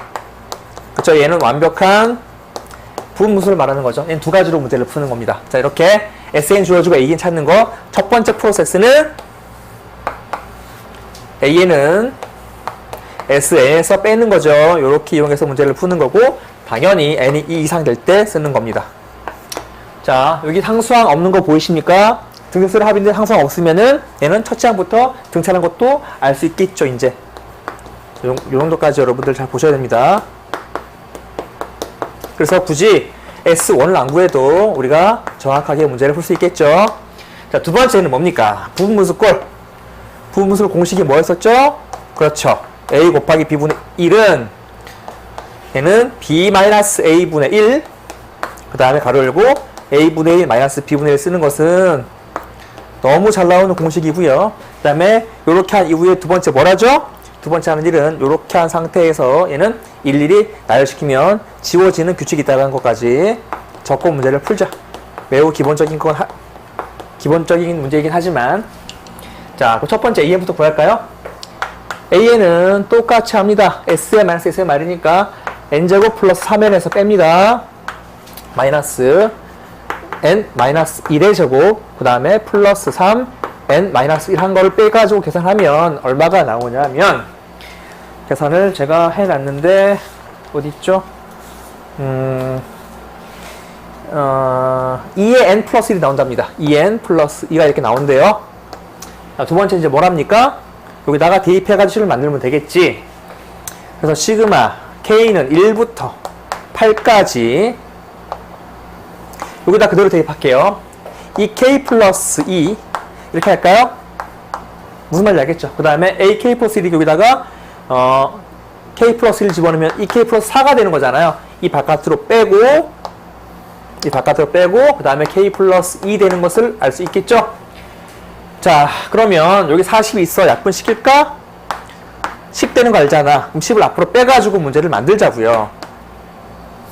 A: 그쵸? 얘는 완벽한 분무수를 말하는 거죠. 얘는 두 가지로 문제를 푸는 겁니다. 자, 이렇게 SN 주어지고 AN 찾는 거. 첫 번째 프로세스는 AN은 SN에서 빼는 거죠. 이렇게 이용해서 문제를 푸는 거고 당연히 N이 2 이상 될 때 쓰는 겁니다. 자, 여기 상수항 없는 거 보이십니까? 등차수를 합인데 항상 없으면은 얘는 첫 항부터 등차는 것도 알 수 있겠죠, 이제. 요 정도까지 여러분들 잘 보셔야 됩니다. 그래서 굳이 S1을 안 구해도 우리가 정확하게 문제를 풀 수 있겠죠. 자, 두 번째는 뭡니까? 부분무수꼴. 부분무술 공식이 뭐였었죠? 그렇죠. A 곱하기 B분의 1은 얘는 B-A분의 1. 그 다음에 가로 열고 A분의 1 마이너스 B분의 1 쓰는 것은 너무 잘 나오는 공식이고요. 그 다음에 이렇게 한 이후에 두 번째 뭐라죠? 두 번째 하는 일은 이렇게 한 상태에서 얘는 일일이 나열시키면 지워지는 규칙이 있다는 것까지 적고 문제를 풀자. 매우 기본적인 문제이긴 하지만 자, 첫 번째 AN부터 구할까요? AN은 똑같이 합니다. SM-S의 말이니까 N제곱 플러스 3N에서 뺍니다. 마이너스 N-1의 제곱, 그 다음에 플러스 3, N-1 한 거를 빼가지고 계산하면 얼마가 나오냐면 계산을 제가 해놨는데 어디 있죠? 2의 N 플러스 1이 나온답니다. 2N 플러스 2가 이렇게 나오는데요. 자, 두 번째 이제 뭐랍니까? 여기다가 대입해가지고 식을 만들면 되겠지. 그래서 시그마 K는 1부터 8까지 여기다 그대로 대입할게요. 이 K 플러스 2 이렇게 할까요? 무슨 말인지 알겠죠? 그 다음에 AK 플러스 1이 여기다가 K 플러스 1 집어넣으면 이 K 플러스 4가 되는 거잖아요. 이 바깥으로 빼고 그 다음에 K 플러스 2 되는 것을 알 수 있겠죠? 자, 그러면 여기 40이 있어. 약분시킬까? 10 되는 거 알잖아. 그럼 10을 앞으로 빼가지고 문제를 만들자고요.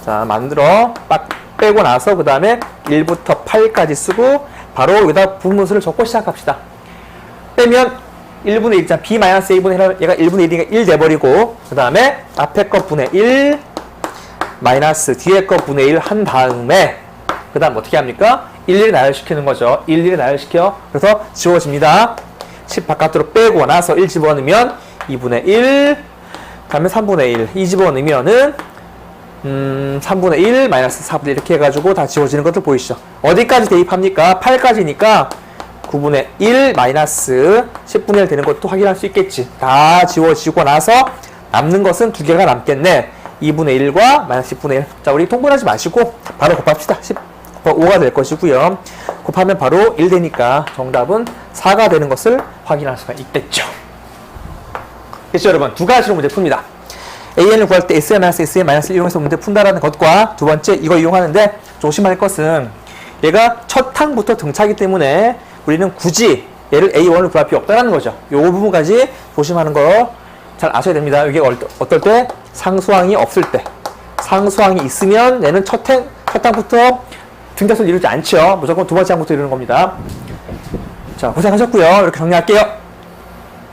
A: 자, 만들어 빡 빼고 나서 그 다음에 1부터 8까지 쓰고 바로 여기다 분무수를 적고 시작합시다. 빼면 1분의 1 있잖아. B-A분의 1 얘가 1분의 1이니까 1 돼버리고 그 다음에 앞에 거 분의 1 마이너스 뒤에 거 분의 1 한 다음에 그 다음 어떻게 합니까? 일일이 나열시키는 거죠. 일일이 나열시켜. 그래서 지워집니다. 10 바깥으로 빼고 나서 1 집어넣으면 2분의 1 다음에 3분의 1 2 집어넣으면은 3분의 1 마이너스 4분의 1 이렇게 해가지고 다 지워지는 것들 보이시죠? 어디까지 대입합니까? 8까지니까 9분의 1 마이너스 10분의 1 되는 것도 확인할 수 있겠지. 다 지워지고 나서 남는 것은 두 개가 남겠네. 2분의 1과 마이너스 10분의 1. 자, 우리 통분하지 마시고 바로 곱합시다. 10 5가 될 것이고요. 곱하면 바로 1 되니까 정답은 4가 되는 것을 확인할 수가 있겠죠. 됐죠, 여러분? 두 가지로 문제 풉니다. AN을 구할 때 SM-SM- 이용해서 문제 푼다라는 것과 두 번째 이거 이용하는데 조심할 것은 얘가 첫 항부터 등차기 때문에 우리는 굳이 얘를 A1을 구할 필요 없다는 거죠. 이 부분까지 조심하는 거 잘 아셔야 됩니다. 이게 어떨 때? 상수항이 없을 때. 상수항이 있으면 얘는 첫 항부터 등차수를 이루지 않죠. 무조건 두 번째 항부터 이루는 겁니다. 자, 고생하셨고요. 이렇게 정리할게요.